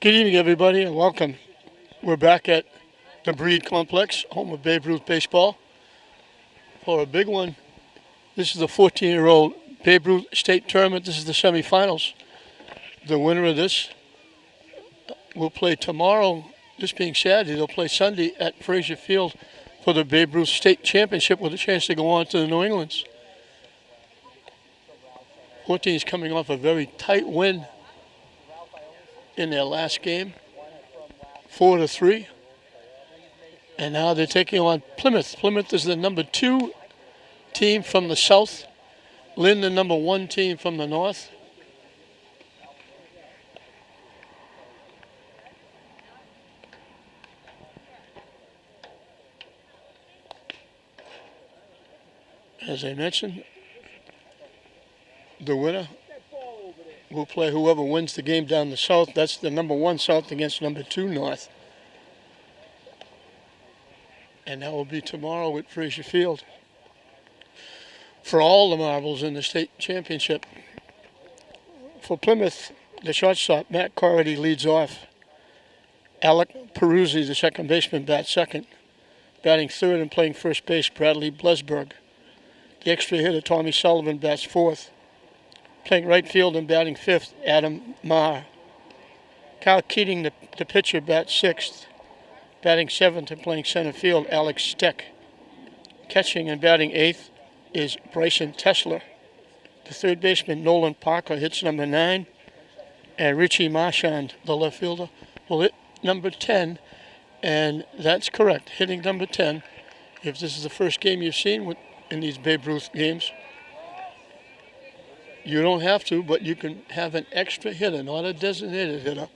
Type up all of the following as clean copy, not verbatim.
Good evening, everybody, and welcome. We're back at the Breed Complex, home of Babe Ruth baseball, for a big one. This is the 14-year-old Babe Ruth State Tournament. This is the semifinals. The winner of this will play tomorrow, this being Saturday. They'll play Sunday at Frazier Field for the Babe Ruth State Championship with a chance to go on to the New Englands. 14's coming off a very tight win in their last game, 4-3. And now they're taking on Plymouth. Plymouth is the number 2 team from the south. Lynn, the number 1 team from the north. As I mentioned, the winner will play whoever wins the game down the south. That's the number 1 south against number 2 north. And that will be tomorrow at Frazier Field for all the marbles in the state championship. For Plymouth, the shortstop, Matt Corridy, leads off. Alec Peruzzi, the second baseman, bats second. Batting third and playing first base, Bradley Blesberg. The extra hitter, Tommy Sullivan, bats fourth. Playing right field and batting fifth, Adam Marr. Kyle Keating, the pitcher, bats sixth. Batting seventh and playing center field, Alex Steck. Catching and batting eighth is Bryson Tesler. The third baseman, Nolan Parker, hits number 9. And Richie Marchand, the left fielder, will hit number 10. And that's correct, hitting number 10. If this is the first game you've seen in these Babe Ruth games, you don't have to, but you can have an extra hitter, not a designated hitter,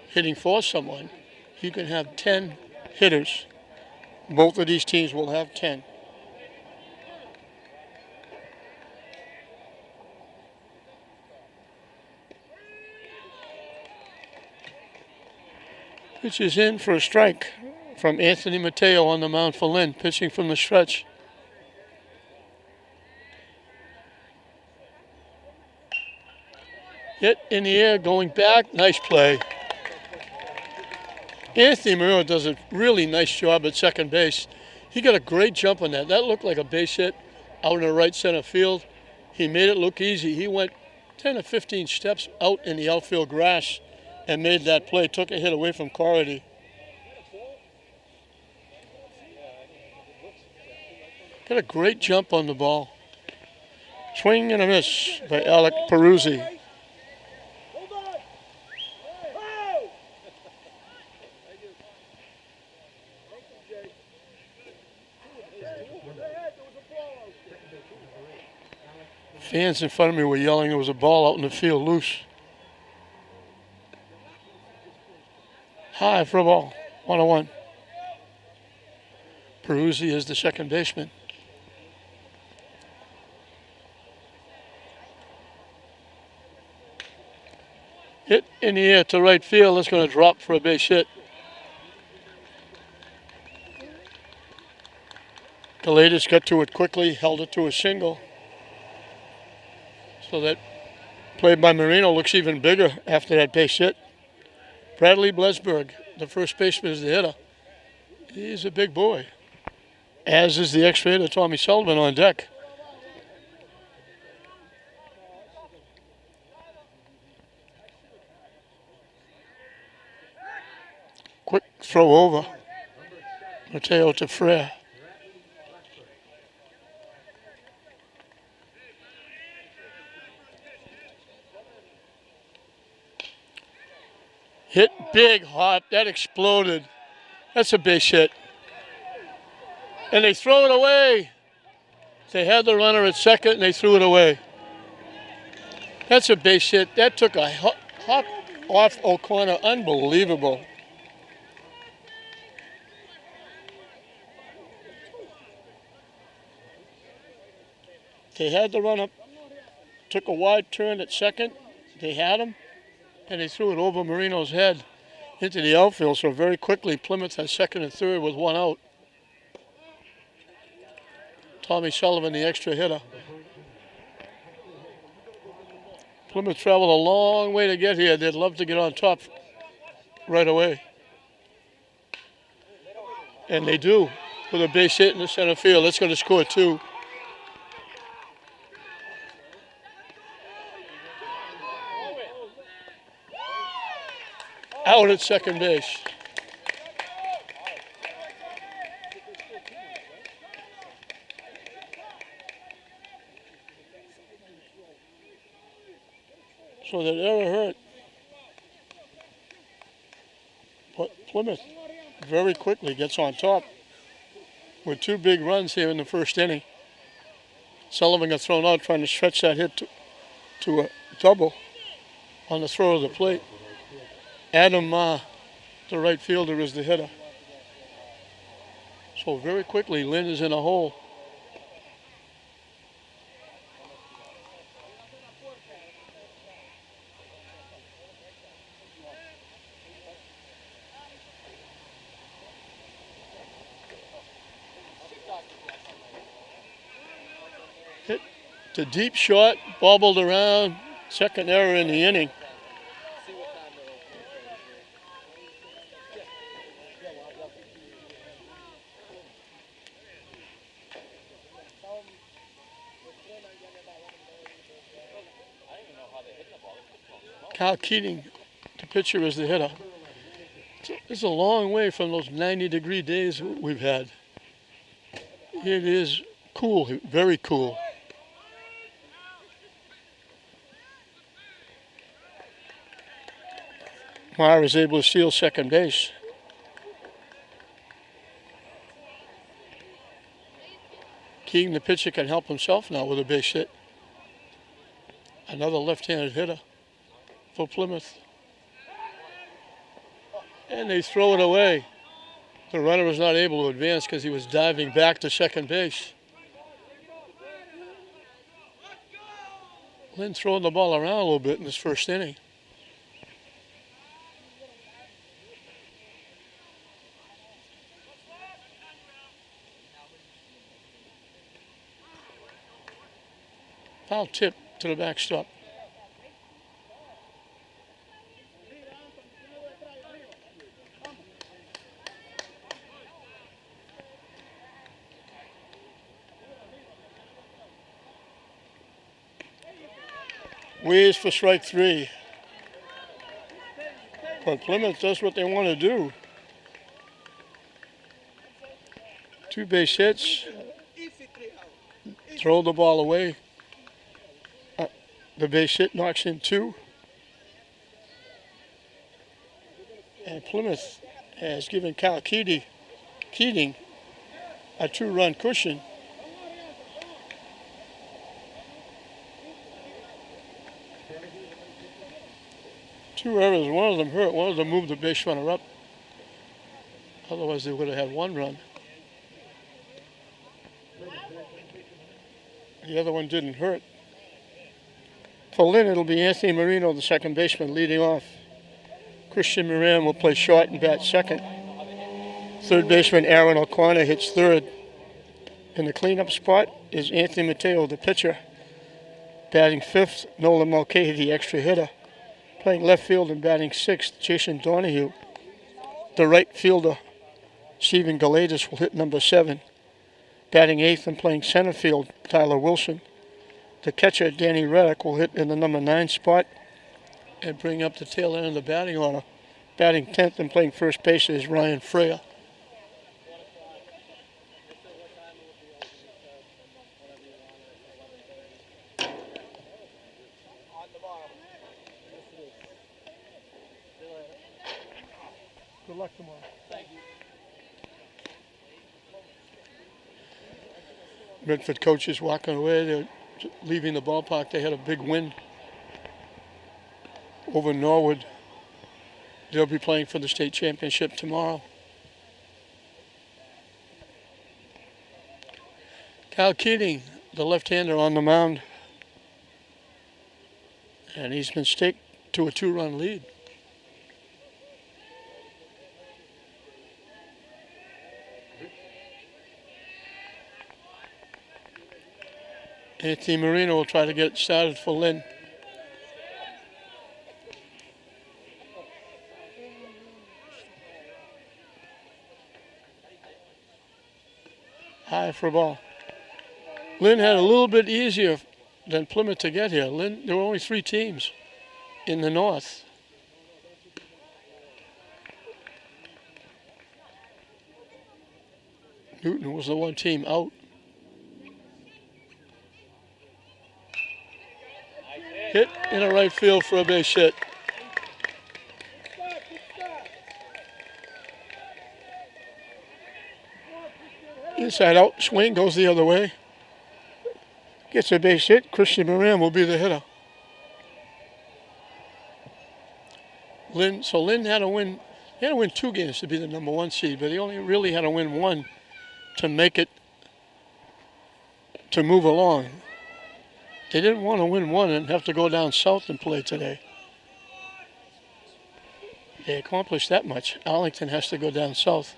hitting for someone. You can have 10 hitters. Both of these teams will have 10. Pitch is in for a strike from Anthony Mateo on the mound for Lynn, pitching from the stretch. Hit in the air, going back. Nice play. Anthony Mateo does a really nice job at second base. He got a great jump on that. That looked like a base hit out in the right center field. He made it look easy. He went 10 or 15 steps out in the outfield grass and made that play. Took a hit away from Corridy. Got a great jump on the ball. Swing and a miss by Alec Peruzzi. Fans in front of me were yelling there was a ball out in the field loose. High for a ball, 1-1. Peruzzi is the second baseman. Hit in the air to right field. That's going to drop for a base hit. Galatis got to it quickly, held it to a single. So that play by Marino looks even bigger after that base hit. Bradley Blesberg, the first baseman, is the hitter. He's a big boy, as is the extra hitter, Tommy Sullivan, on deck. Quick throw over. Mateo to Frere. Hit big, hot. That exploded. That's a base hit. And they throw it away. They had the runner at second, and they threw it away. That's a base hit. That took a hop off O'Connor. Unbelievable. They had the run up. Took a wide turn at second. They had him. And they threw it over Marino's head into the outfield. So very quickly, Plymouth has second and third with 1 out. Tommy Sullivan, the extra hitter. Plymouth traveled a long way to get here. They'd love to get on top right away. And they do, with a base hit in the center field. That's going to score 2. Out at second base. So that error hurt. But Plymouth very quickly gets on top with 2 big runs here in the first inning. Sullivan got thrown out trying to stretch that hit to a double on the throw of the plate. Adam, the right fielder, is the hitter. So very quickly, Lynn is in a hole. Hit to deep shot, bobbled around. Second error in the inning. Cal Keating, the pitcher, is the hitter. It's a long way from those 90-degree days we've had. It is cool, very cool. Meyer is able to steal second base. Keating, the pitcher, can help himself now with a base hit. Another left-handed hitter for Plymouth. And they throw it away. The runner was not able to advance because he was diving back to second base. Lynn throwing the ball around a little bit in this first inning. Foul tip to the backstop. Waits for strike 3. But Plymouth does what they want to do. 2 base hits. Throw the ball away. The base hit knocks in 2. And Plymouth has given Cal Keating a 2-run cushion. Two errors, one of them hurt, one of them moved the base runner up. Otherwise they would have had 1 run. The other one didn't hurt. For Lynn, it'll be Anthony Marino, the second baseman, leading off. Christian Moran will play short and bat second. Third baseman Aaron O'Connor hits third. In the cleanup spot is Anthony Mateo, the pitcher. Batting fifth, Nolan Mulcahy, the extra hitter. Playing left field and batting sixth, Jason Donahue. The right fielder, Stephen Galadis, will hit number 7. Batting eighth and playing center field, Tyler Wilson. The catcher, Danny Reddick, will hit in the number 9 spot and bring up the tail end of the batting order. Batting 10th and playing first base is Ryan Freya. Good luck tomorrow. Thank you. Redford coaches walking away. They're leaving the ballpark. They had a big win over Norwood. They'll be playing for the state championship tomorrow. Cal Keating, the left-hander, on the mound. And he's been staked to a 2-run lead. Anthony Marino will try to get it started for Lynn. High for a ball. Lynn had a little bit easier than Plymouth to get here. Lynn, there were only 3 teams in the north. Newton was the one team out. Hit in a right field for a base hit. Inside out swing goes the other way. Gets a base hit. Christian Moran will be the hitter. Lynn had to win. He had to win 2 games to be the number 1 seed, but he only really had to win 1 to make it, to move along. They didn't want to win 1 and have to go down south and play today. They accomplished that much. Arlington has to go down south.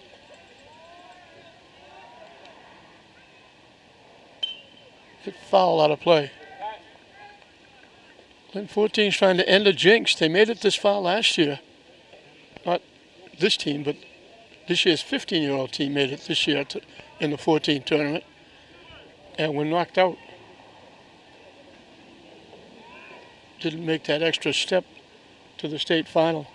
Hit foul out of play. Lynn 14's trying to end a jinx. They made it this far last year. Not this team, but this year's 15-year-old team made it this year in the 14 tournament and were knocked out. Didn't make that extra step to the state final.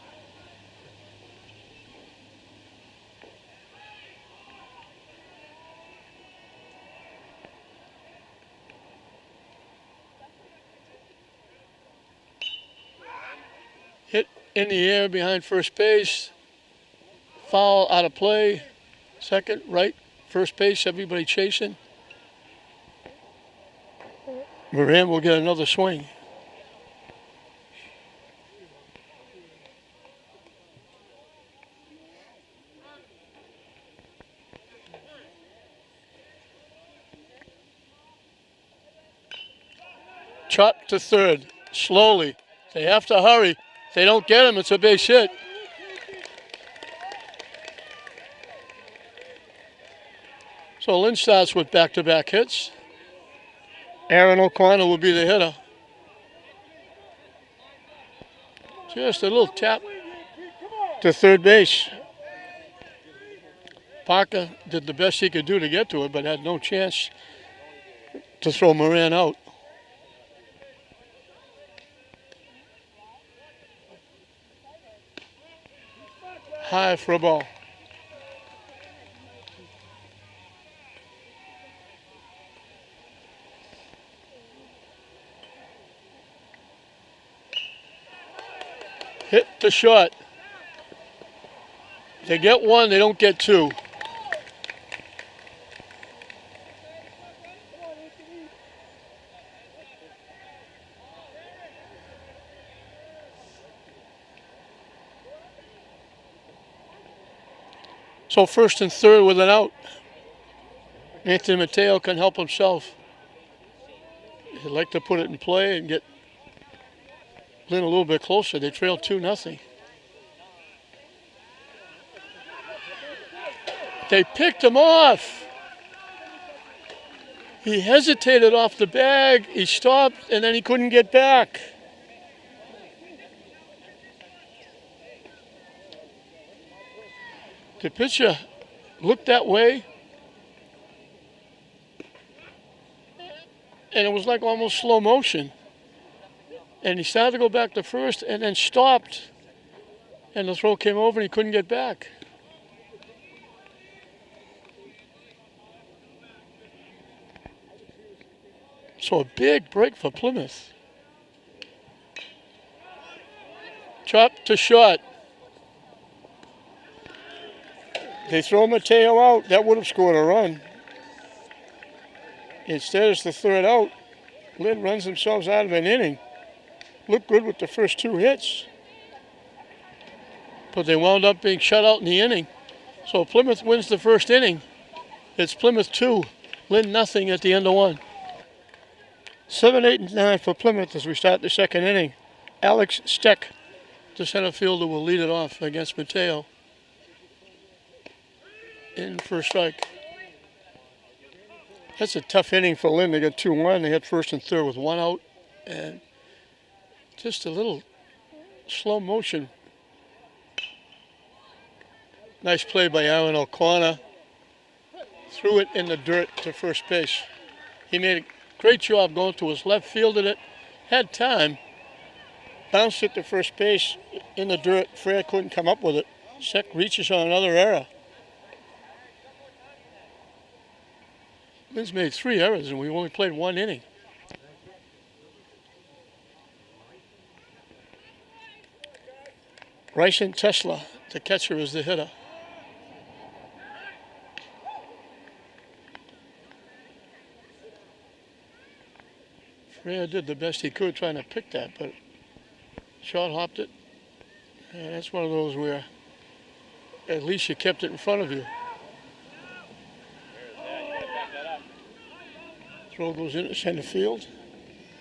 Hit in the air behind first base. Foul out of play. Second, right, first base, everybody chasing. Moran will get another swing. Chop to third, slowly. They have to hurry. If they don't get him, it's a base hit. So Lynn starts with back-to-back hits. Aaron O'Connor will be the hitter. Just a little tap to third base. Parker did the best he could do to get to it, but had no chance to throw Moran out. High for a ball. Hit the shot. They get 1, they don't get 2. So first and third with an out. Anthony Mateo can help himself. He'd like to put it in play and get Lynn a little bit closer. They trail 2-0. They picked him off. He hesitated off the bag. He stopped, and then he couldn't get back. The pitcher looked that way, and it was like almost slow motion. And he started to go back to first and then stopped, and the throw came over and he couldn't get back. So a big break for Plymouth. Chop to short. They throw Mateo out. That would have scored a run. Instead, it's the third out. Lynn runs themselves out of an inning. Looked good with the first 2 hits. But they wound up being shut out in the inning. So Plymouth wins the first inning. It's Plymouth 2, Lynn nothing at the end of 1. 7, 8, and 9 for Plymouth as we start the second inning. Alex Steck, the center fielder, will lead it off against Mateo. In for a strike. That's a tough inning for Lynn. They got 2-1. They had first and third with 1 out. And just a little slow motion. Nice play by Aaron O'Connor. threw it in the dirt to first base. He made a great job going to his left, fielded it, had time, bounced it to first base in the dirt. Freya couldn't come up with it. Steck reaches on another error. Lynn's made 3 errors and we only played 1 inning. Bryson Tesla, the catcher, is the hitter. Freya did the best he could trying to pick that, but short hopped it. And that's one of those where at least you kept it in front of you. Throw goes into center field.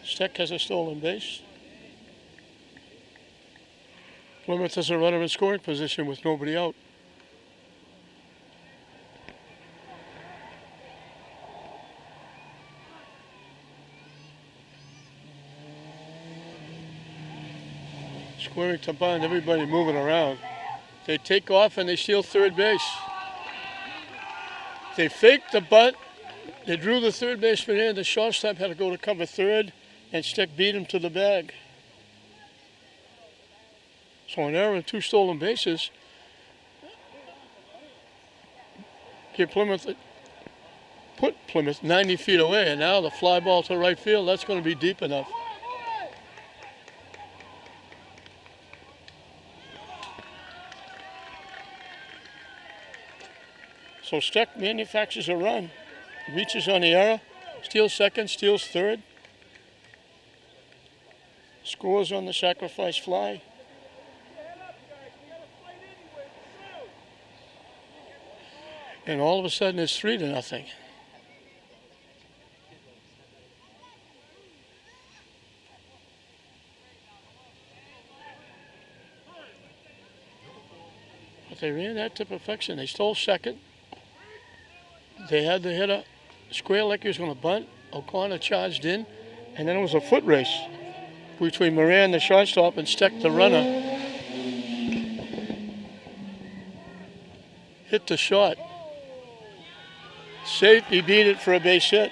Steck has a stolen base. Plymouth has a runner in scoring position with nobody out. Squaring to bunt, everybody moving around. They take off and they steal third base. They faked the bunt. They drew the third baseman in. The shortstop had to go to cover third, and Steck beat him to the bag. So an error and 2 stolen bases. Put Plymouth 90 feet away, and now the fly ball to right field, that's going to be deep enough. So Steck manufactures a run, reaches on the error, steals second, steals third, scores on the sacrifice fly. And all of a sudden it's 3-0. But they ran that to perfection. They stole second. They had the hitter square like he was going to bunt. O'Connor charged in. And then it was a foot race between Moran, the shortstop, and Steck, the runner. Hit the shot. Safe, he beat it for a base hit.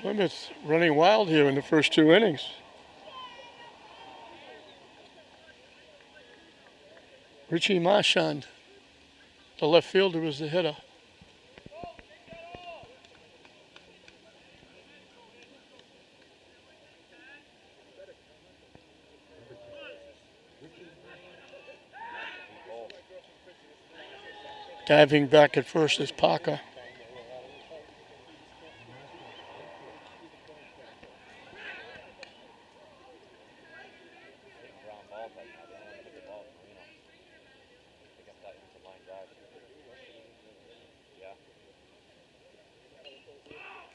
Plymouth running wild here in the first 2 innings. Richie Marchand, the left fielder, is the hitter. Diving back at first is Parker.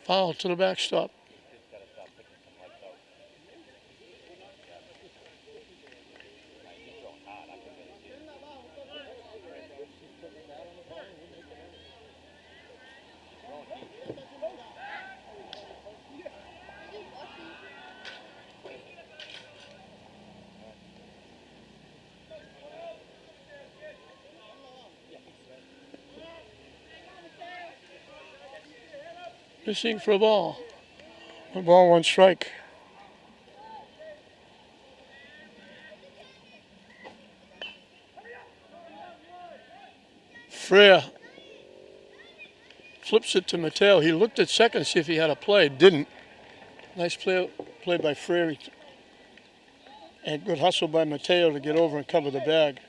Foul to the backstop. Missing for a ball. 1 ball, 1 strike. Freya flips it to Mateo. He looked at second to see if he had a play. Didn't. Nice play by Freya. And good hustle by Mateo to get over and cover the bag.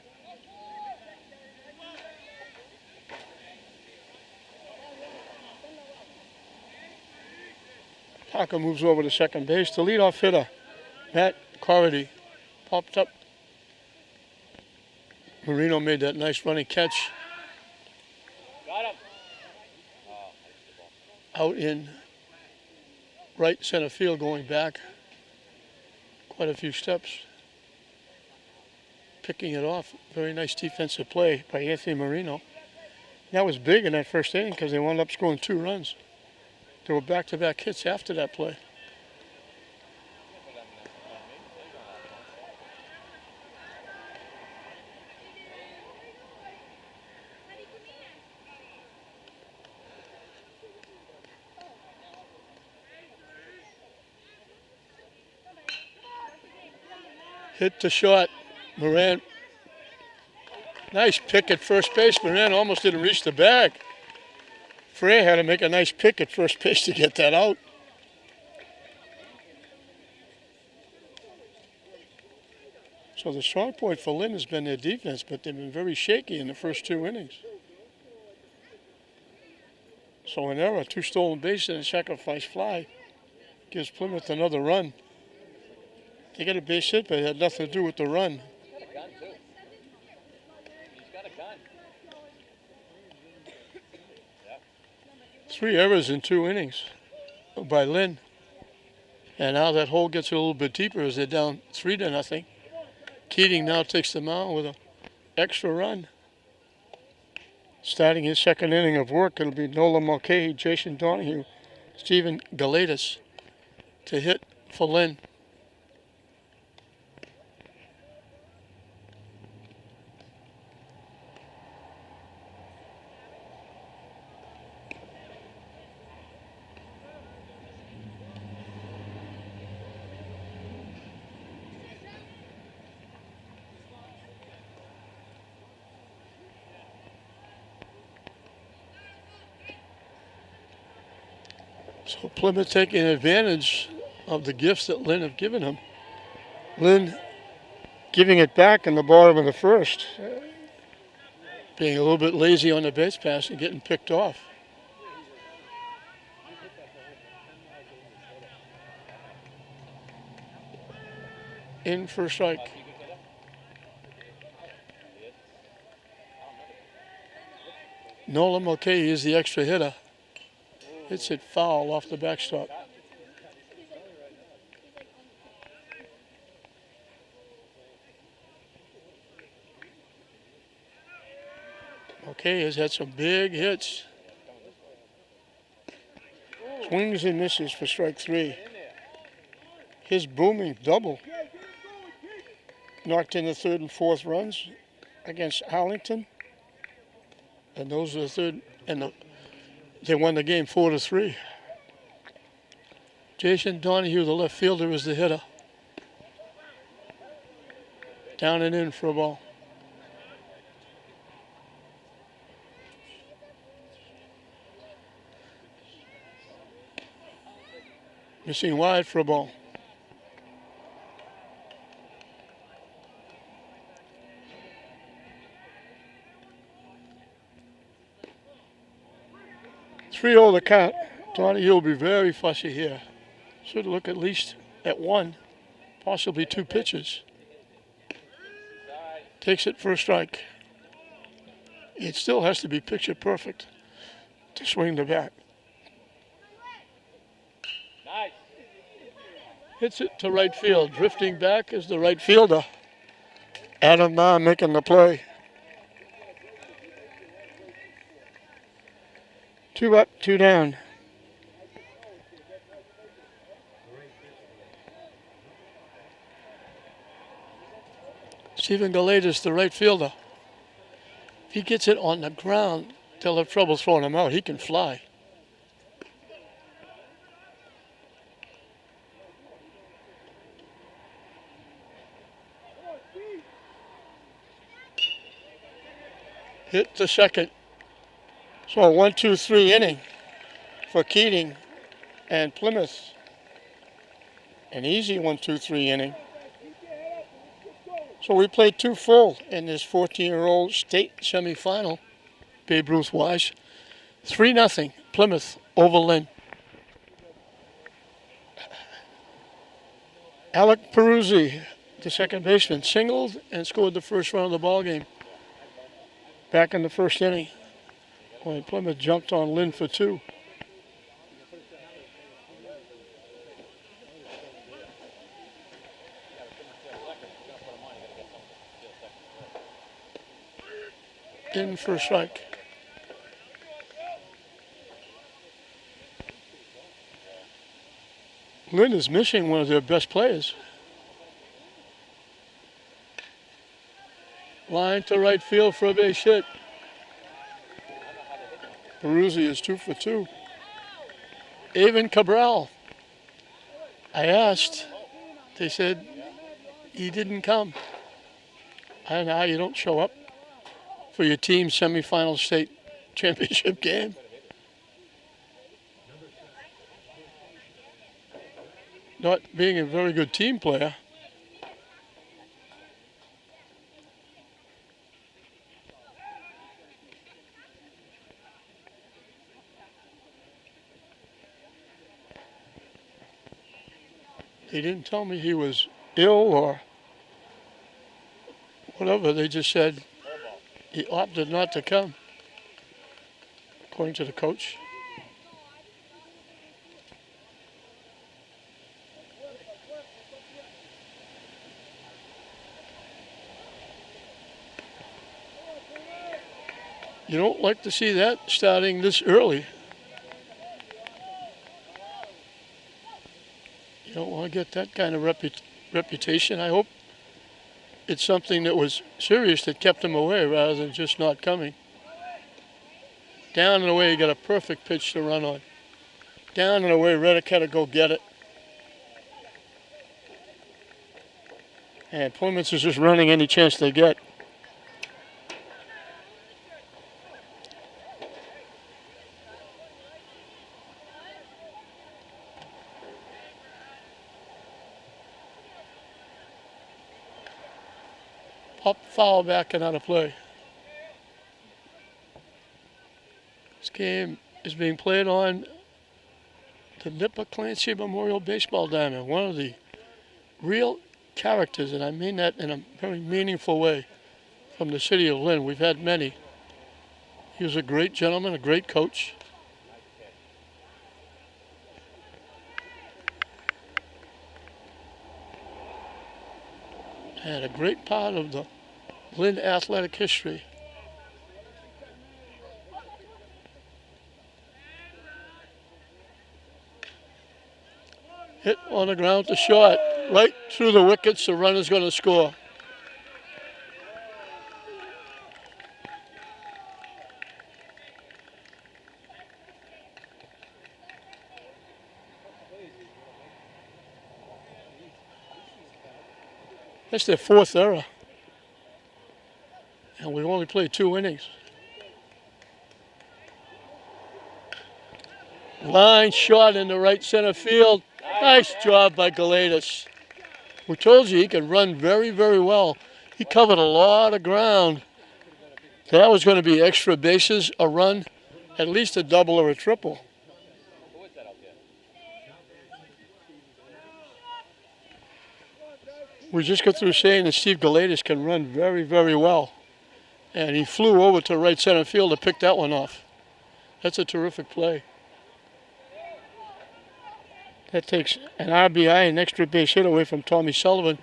Parker moves over to second base. The leadoff hitter, Matt Corridy, popped up. Marino made that nice running catch. Got him. Out in right center field, going back quite a few steps. Picking it off. Very nice defensive play by Anthony Marino. That was big in that first inning because they wound up scoring 2 runs. There were back-to-back hits after that play. Hit the shot. Moran. Nice pick at first base. Moran almost didn't reach the bag. Frey had to make a nice pick at first base to get that out. So the strong point for Lynn has been their defense, but they've been very shaky in the first 2 innings. So an error, 2 stolen bases and a sacrifice fly gives Plymouth another run. They got a base hit, but it had nothing to do with the run. He's got a gun, too. He's got a gun. 3 errors in 2 innings by Lynn. And now that hole gets a little bit deeper as they're down 3-0. Keating now takes the mound with an extra run. Starting his second inning of work, it'll be Nola Mulcahy, Jason Donahue, Stephen Galatas to hit for Lynn. So Plymouth taking advantage of the gifts that Lynn have given him. Lynn giving it back in the bottom of the first. Being a little bit lazy on the base pass and getting picked off. In for a strike. Nola Mulcahy is the extra hitter. Hits it foul off the backstop. Okay, has had some big hits. Swings and misses for strike 3. His booming double knocked in the 3rd and 4th runs against Arlington. And those are the 3rd and they won the game 4-3. Jason Donahue, the left fielder, is the hitter. Down and in for a ball. Missing wide for a ball. Three over the count. Donahue will be very fussy here. Should look at least at 1, possibly 2 pitches. Takes it for a strike. It still has to be picture perfect to swing the bat. Nice. Hits it to right field. Drifting back is the right fielder. Adam Ma making the play. 2 up, 2 down. Stephen Galatas, the right fielder. If he gets it on the ground, they'll have trouble throwing him out. He can fly. Hit to second. So a 1-2-3 inning for Keating and Plymouth. An easy 1-2-3 inning. So we played 2 full in this 14-year-old state semifinal, Babe Ruth wise. 3-0 Plymouth over Lynn. Alec Peruzzi, the second baseman, singled and scored the first run of the ball game. Back in the first inning, when Plymouth jumped on Lynn for 2. In for a strike. Lynn is missing one of their best players. Line to right field for a base hit. Peruzzi is 2 for 2. Avon Cabral. I asked. They said he didn't come. I don't know how you don't show up for your team's semifinal state championship game. Not being a very good team player. They didn't tell me he was ill or whatever. They just said he opted not to come, according to the coach. You don't like to see that starting this early. You don't want to get that kind of reputation. I hope it's something that was serious that kept him away rather than just not coming. Down and away, he got a perfect pitch to run on. Down and away, Reddick had to go get it. And Plymouth is just running any chance they get. Up, foul back and out of play. This game is being played on the Nipper Clancy Memorial Baseball Diamond, one of the real characters, and I mean that in a very meaningful way, from the city of Lynn. We've had many. He was a great gentleman, a great coach. And a great part of the Lynn athletic history. Hit on the ground to short, right through the wickets. The runner's going to score. That's their 4th error. And we've only played 2 innings. Line shot into right center field. Nice job by Galatas. We told you he could run very, very well. He covered a lot of ground. That was going to be extra bases, a run, at least a double or a triple. We just got through saying that Steve Galatas can run very, very well. And he flew over to right center field to pick that one off. That's a terrific play. That takes an RBI, an extra base hit away from Tommy Sullivan,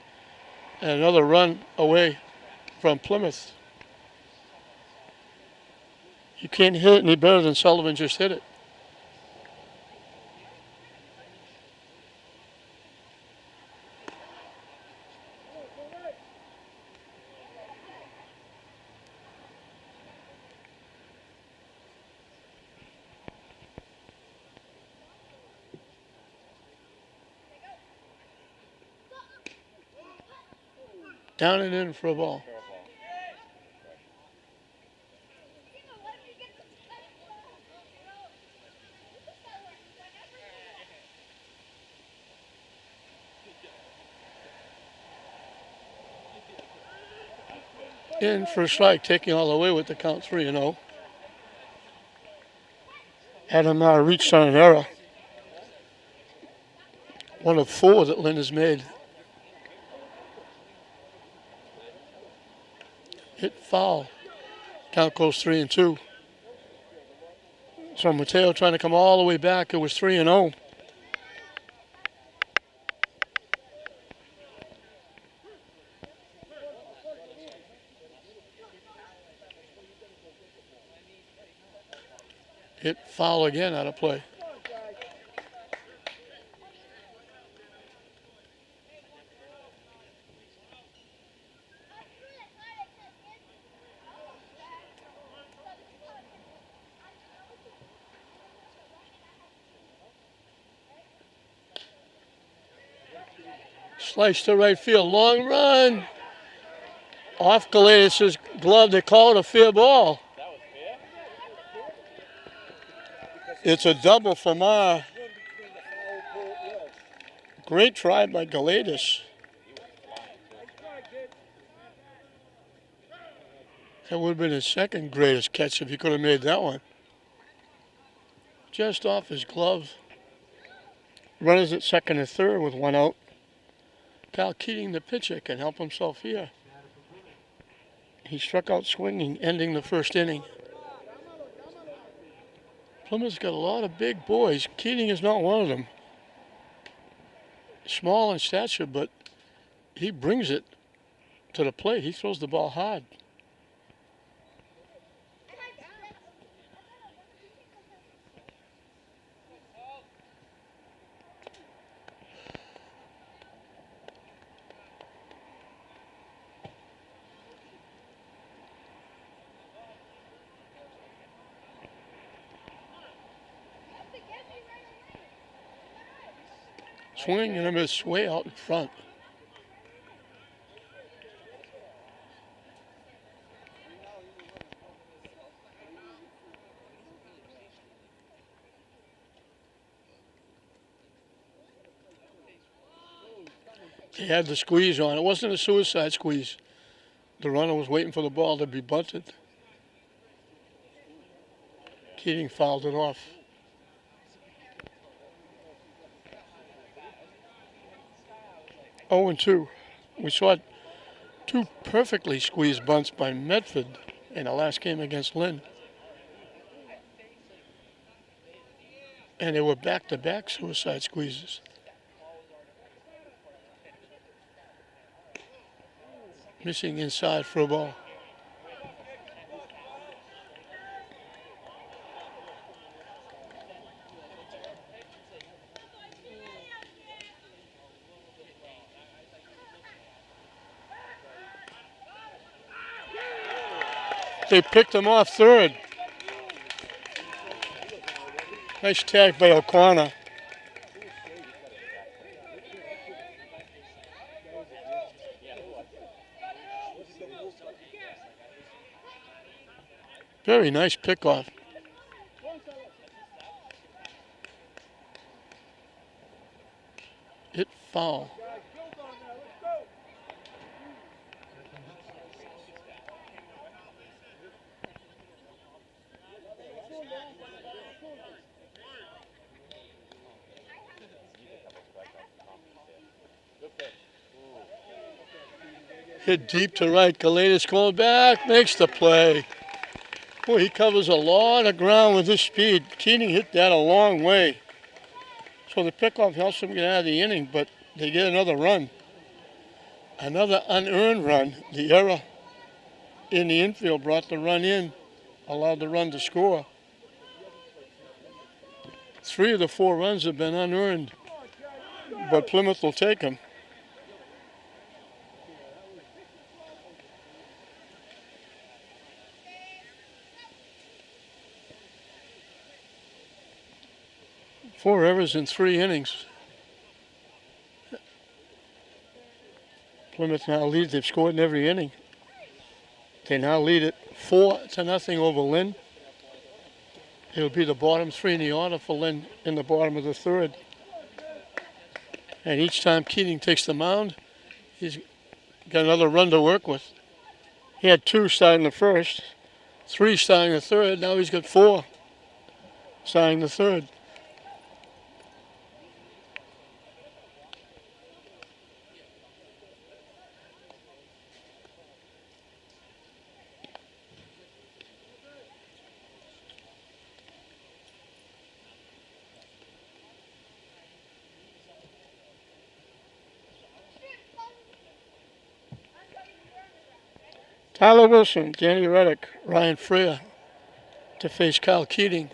and another run away from Plymouth. You can't hit it any better than Sullivan just hit it. Down and in for a ball. In for a strike, taking all the way with the count 3-0. Adam reached on an error. One of 4 that Lynn has made. Hit foul. Count goes 3-2. So Mateo trying to come all the way back. It was 3-0. Hit foul again out of play. Slice to right field. Long run. Off Galatis' glove. They call it a fair ball. That was fair. It's a double for Ma. Great try by Galatis. That would have been his second greatest catch if he could have made that one. Just off his glove. Runners at second and third with one out. Cal Keating, the pitcher, can help himself here. He struck out swinging, ending the first inning. Plymouth's got a lot of big boys. Keating is not one of them. Small in stature, but he brings it to the plate. He throws the ball hard. Swing and a miss way out in front. He had the squeeze on. It wasn't a suicide squeeze. The runner was waiting for the ball to be bunted. Keating fouled it off. Oh, and 2. We saw two perfectly squeezed bunts by Medford in the last game against Lynn. And they were back-to-back suicide squeezes. Missing inside for a ball. They picked him off third. Nice tag by O'Connor. Very nice pickoff. Hit foul. Hit deep to right. Galatis going back, makes the play. Boy, he covers a lot of ground with his speed. Keating hit that a long way. So the pickoff helps them get out of the inning, but they get another run. Another unearned run. The error in the infield brought the run in, allowed the run to score. 3 of the 4 runs have been unearned, but Plymouth will take them. Four errors in 3 innings. Plymouth now leads. They've scored in every inning. They now lead it 4-0 over Lynn. It'll be the bottom 3 in the order for Lynn in the bottom of the third. And each time Keating takes the mound, he's got another run to work with. He had 2 starting the first, 3 starting the third. Now he's got 4 starting the third. Tyler Wilson, Danny Reddick, Ryan Freer to face Kyle Keating.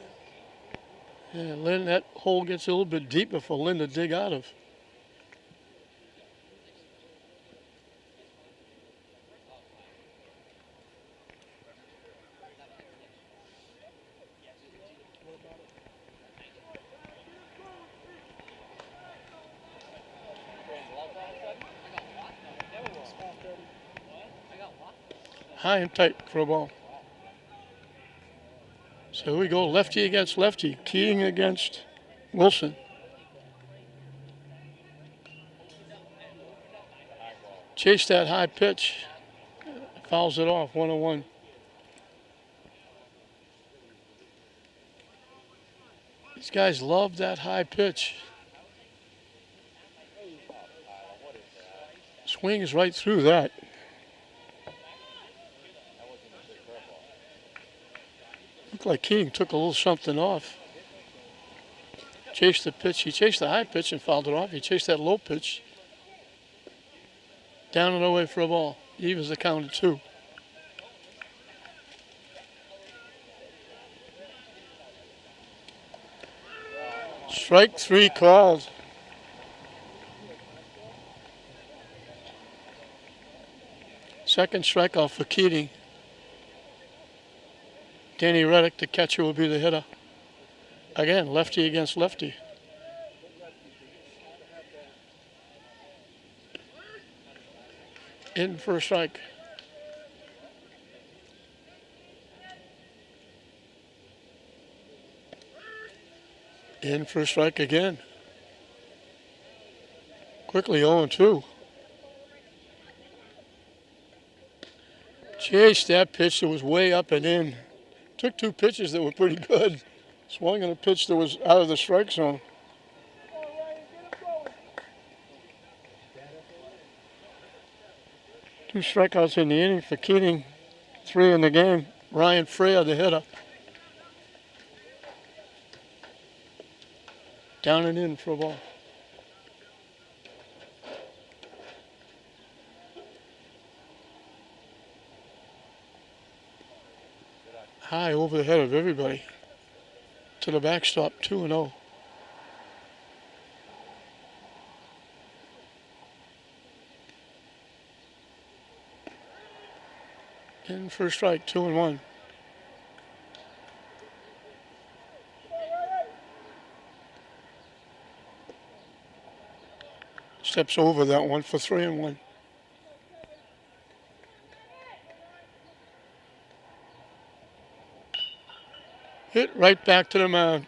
And Lynn, that hole gets a little bit deeper for Lynn to dig out of. high and tight for a ball. So here we go, lefty against lefty. Keating against Wilson. Chase that high pitch. Fouls it off, 1-1. These guys love that high pitch. Swings right through that. Looked like King took a little something off. Chased the pitch. He chased the high pitch and fouled it off. He chased that low pitch. Down and away for a ball. Evens the count at 2. Strike 3 called. Second strikeout for Keating. Danny Reddick, the catcher, will be the hitter. Again, lefty against lefty. In for a strike. In for a strike again. Quickly 0-2. Chased that pitch that was way up and in. Took 2 pitches that were pretty good. Swung on a pitch that was out of the strike zone. Two strikeouts in the inning for Keating. 3 in the game. Ryan Freya, the hitter. Down and in for a ball. High over the head of everybody. To the backstop, 2-0. In for a strike, 2-1. Steps over that one for 3-1. Hit right back to the mound.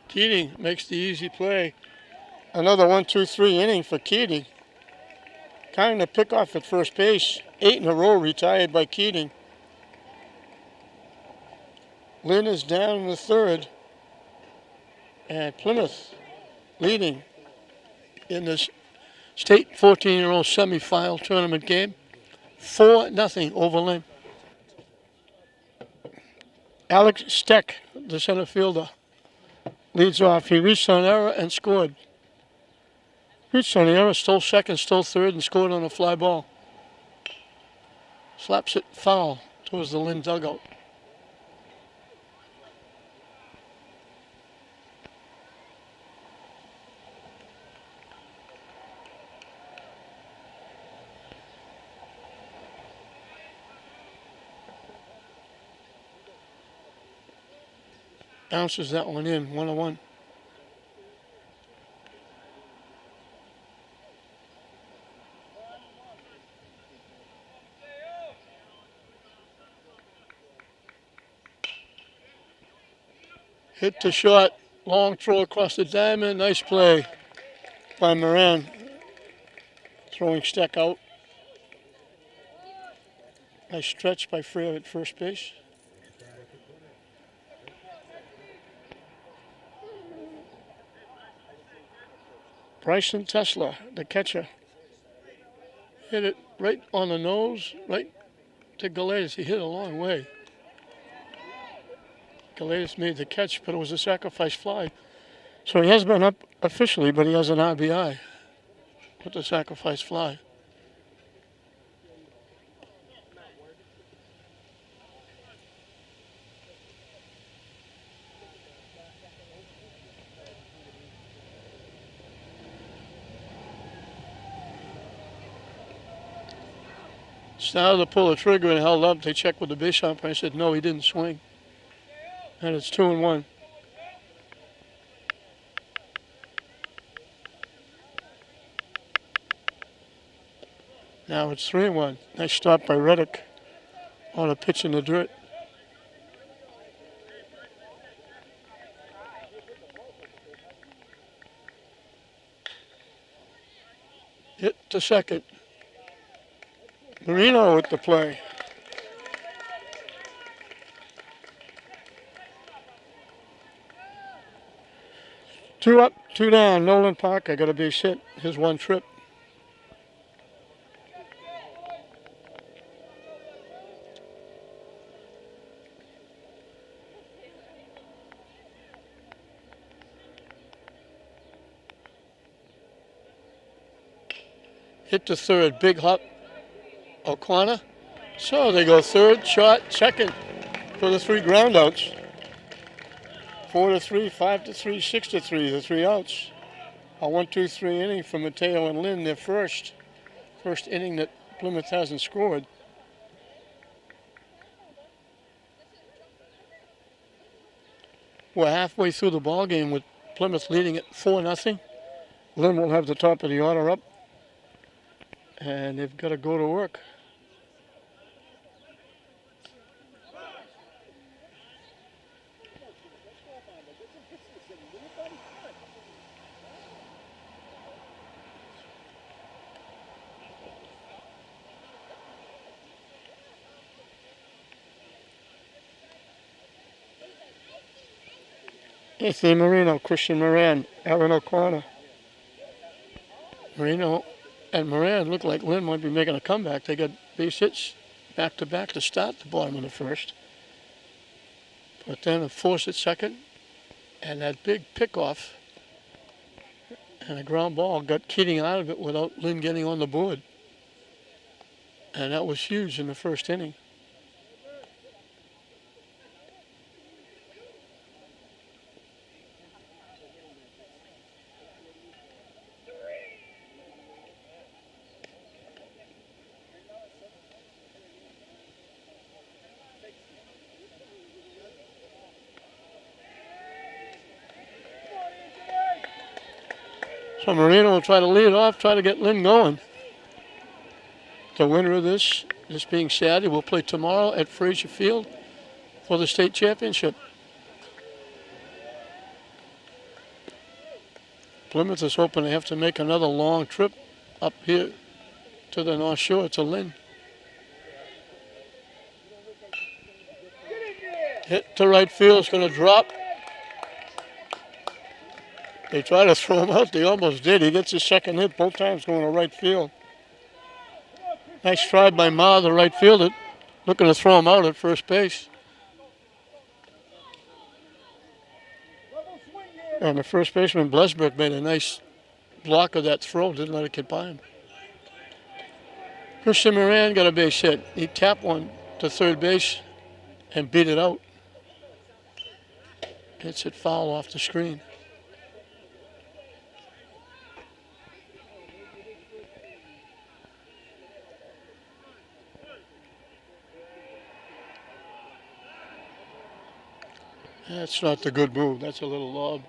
Keating makes the easy play. Another 1-2-3 inning for Keating. Kind of pick off at first base. 8 in a row retired by Keating. Lynn is down in the third. And Plymouth leading in this state 14-year-old semifinal tournament game. 4-0 over Lynn. Alex Steck, the center fielder, leads off. He reached on error and scored. Reached on the error, stole second, stole third, and scored on a fly ball. Slaps it foul towards the Lynn dugout. Bounces that one in, 1-1. Hit to short, long throw across the diamond, nice play by Moran. Throwing Steck out. Nice stretch by Freya at first base. Bryson Tesla, the catcher, hit it right on the nose, right to Galetas. He hit it a long way. Galetas made the catch, but it was a sacrifice fly. So he has been up officially, but he has an RBI with the sacrifice fly. Started to pull the trigger and held up. They checked with the base umpire. I said, no, he didn't swing. And it's 2-1. Now it's 3-1. Nice stop by Reddick. on a pitch in the dirt. Hit to second. Marino with the play. Two up, two down. Nolan Parker got a base hit. His one trip. Hit to third. Big hop. O'Connor. So they go third, short, second for the 3 groundouts. 4-3, 5-3, 6-3, the 3 outs. A 1-2-3 inning for Mateo and Lynn, their first inning that Plymouth hasn't scored. We're halfway through the ball game with Plymouth leading at 4-0. Lynn will have the top of the order up, and they've got to go to work. Anthony Marino, Christian Moran, Aaron O'Connor. Marino and Moran look like Lynn might be making a comeback. They got base hits back-to-back to start the bottom of the first. But then a force at second, and that big pickoff and a ground ball got Keating out of it without Lynn getting on the board. And that was huge in the first inning. So Marino will try to lead off, try to get Lynn going. The winner of this being Saturday, will play tomorrow at Frazier Field for the state championship. Plymouth is hoping they have to make another long trip up here to the North Shore to Lynn. Hit to right field, it's going to drop. They try to throw him out. They almost did. He gets his second hit, both times going to right field. Nice try by Ma, the right fielder, looking to throw him out at first base. And the first baseman, Blesberg, made a nice block of that throw, didn't let it get by him. Christian Moran got a base hit. He tapped one to third base and beat it out. Hits it foul off the screen. That's not the good move. That's a little lob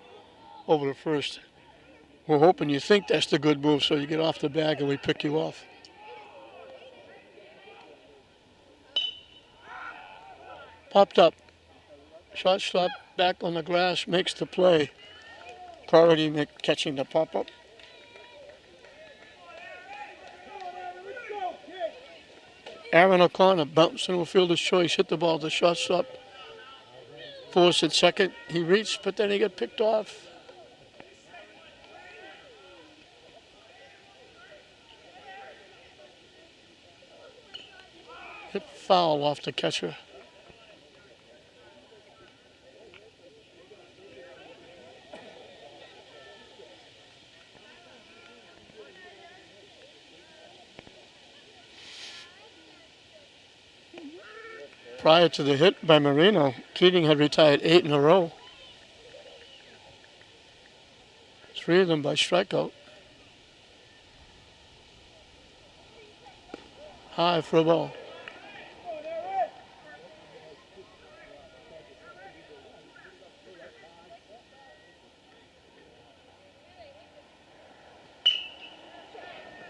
over the first. We're hoping you think that's the good move so you get off the bag and we pick you off. Popped up. Shortstop back on the grass, makes the play. Carody catching the pop-up. Aaron O'Connor bouncing to a fielder's choice, hit the ball to shortstop. Force at second. He reached, but then he got picked off. Hit foul off the catcher. Prior to the hit by Marino, Keating had retired 8 in a row. 3 of them by strikeout. High for a ball.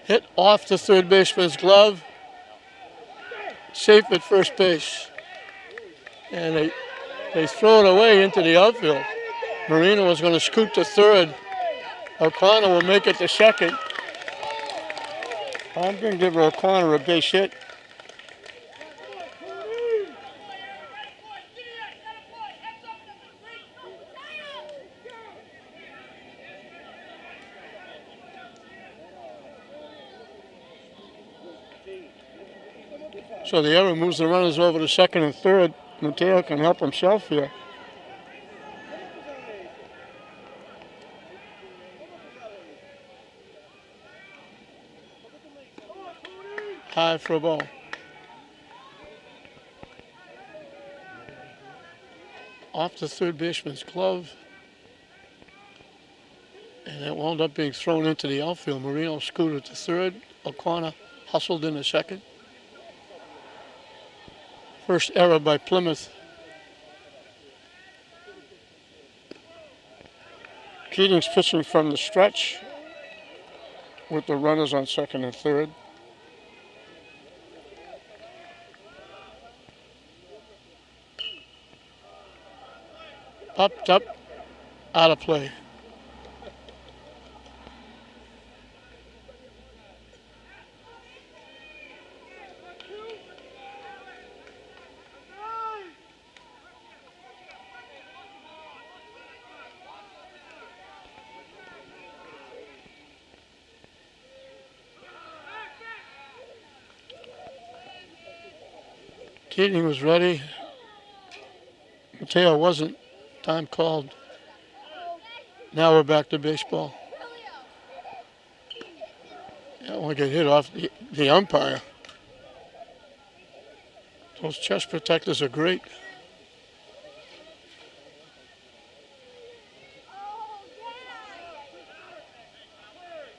Hit off the third baseman's glove. safe at first base. And they throw it away into the outfield. Marino is going to scoot to third. O'Connor will make it to second. I'm going to give O'Connor a base hit. So the error moves the runners over to second and third. Mateo can help himself here. High for a ball. Off the third baseman's glove. And it wound up being thrown into the outfield. Marino scooted to third. O'Connor hustled into second. First error by Plymouth. Keating's pitching from the stretch with the runners on second and third. Popped up, out of play. Keating was ready. Mateo wasn't. Time called. Now we're back to baseball. That one get hit off the umpire. Those chest protectors are great.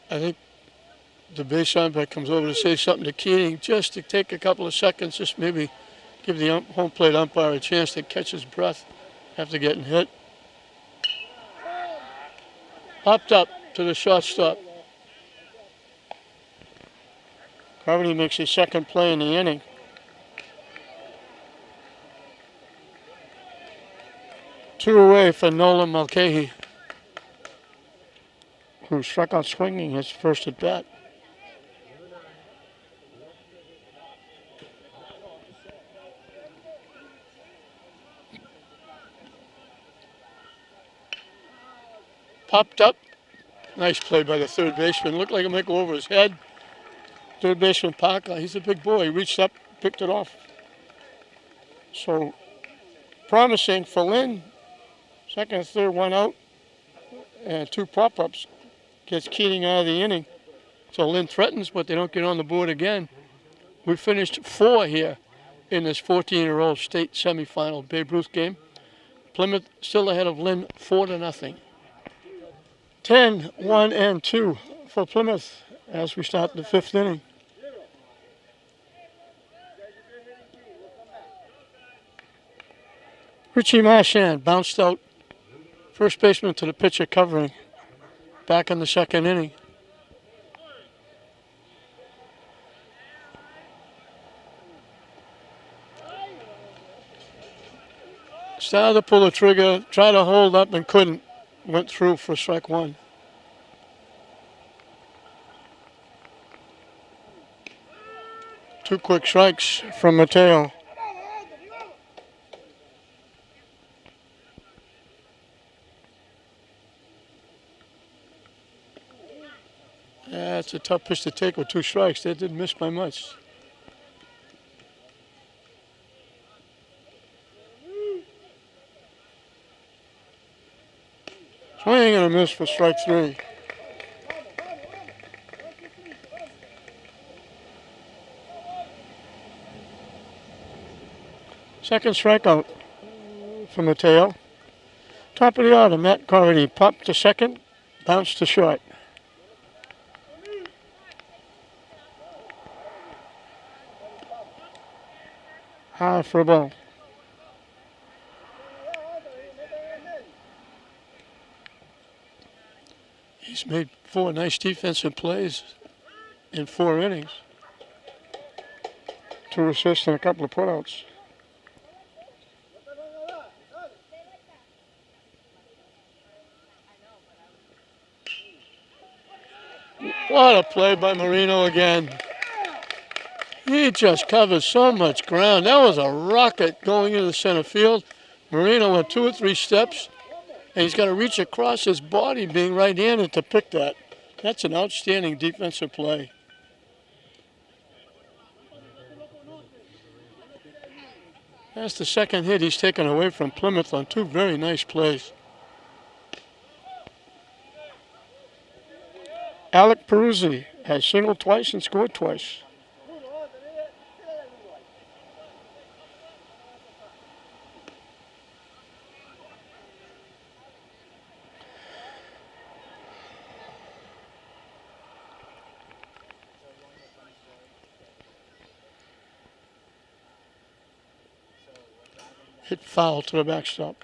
I think the base umpire comes over to say something to Keating just to take a couple of seconds, just maybe give the home plate umpire a chance to catch his breath after getting hit. Popped up to the shortstop. Carvey makes his second play in the inning. Two away for Nolan Mulcahy, who struck out swinging his first at bat. Popped up. Nice play by the third baseman. Looked like it might go over his head. Third baseman Parker, he's a big boy. He reached up, picked it off. So promising for Lynn. Second and third, one out. And two pop-ups. Gets Keating out of the inning. So Lynn threatens, but they don't get on the board again. We finished 4 here in this 14-year-old state semifinal Babe Ruth game. Plymouth still ahead of Lynn 4-0. 10, 1, and 2 for Plymouth as we start the 5th inning. Richie Marchand bounced out. First baseman to the pitcher covering. Back in the 2nd inning. Started to pull the trigger, tried to hold up and couldn't. Went through for strike one. Two quick strikes from Mateo. Yeah, it's a tough pitch to take with 2 strikes. They didn't miss by much. Swing and a miss for strike 3. Second strikeout for Mateo. Top of the order, Matt Corridy popped to second, bounced to short. High for a ball. He's made 4 nice defensive plays in 4 innings. 2 assists and a couple of putouts. What a play by Marino again. He just covers so much ground. That was a rocket going into center field. Marino went 2 or 3 steps, and he's got to reach across his body, being right-handed, to pick that. That's an outstanding defensive play. That's the second hit he's taken away from Plymouth on 2 very nice plays. Alec Peruzzi has singled twice and scored twice. Hit foul to the backstop.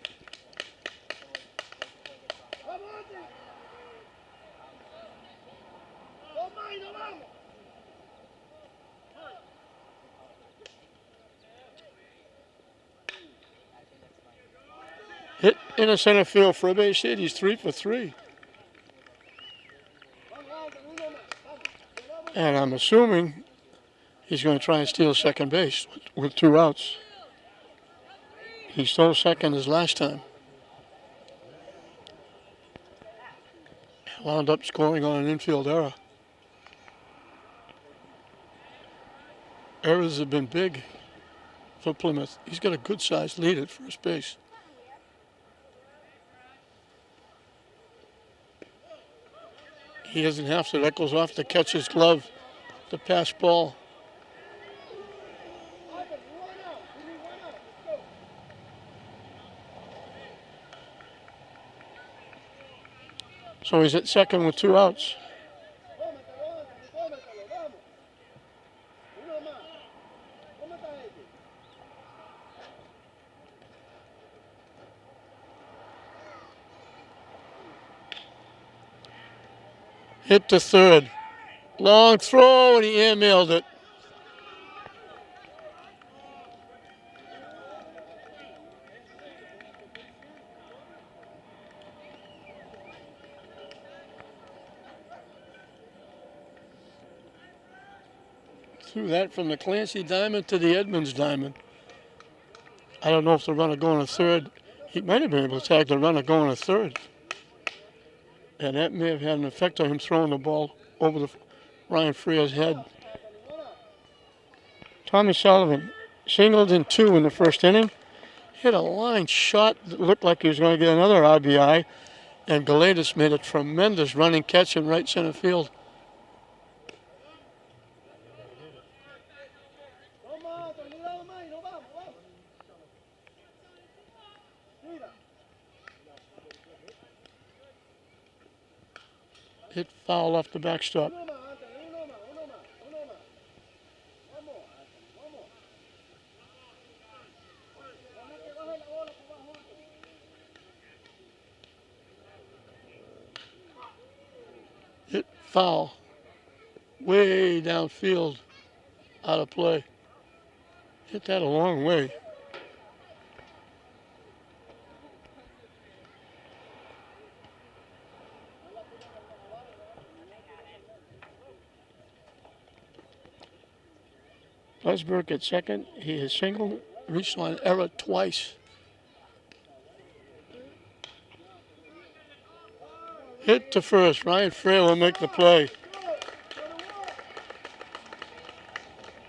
Hit in the center field for a base hit. He's 3 for 3. And I'm assuming he's going to try and steal second base with 2 outs. He stole second his last time. Wound up scoring on an infield error. Errors have been big for Plymouth. He's got a good-sized lead at first base. He doesn't have to. That goes off the catcher's glove, the pass ball. So he's at second with 2 outs. Hit to third. Long throw, and he airmailed it. Threw that from the Clancy diamond to the Edmonds diamond. I don't know if the runner going to third. He might have been able to tag the runner going to third. And that may have had an effect on him throwing the ball over the Ryan Freer's head. Tommy Sullivan singled in 2 in the first inning. Hit a line shot that looked like he was going to get another RBI. And Galetas made a tremendous running catch in right center field. Hit foul off the backstop. Hit foul. Way downfield. Out of play. Hit that a long way. Westbrook at second. He has singled, reached on error twice. Hit to first. Ryan Freer will make the play.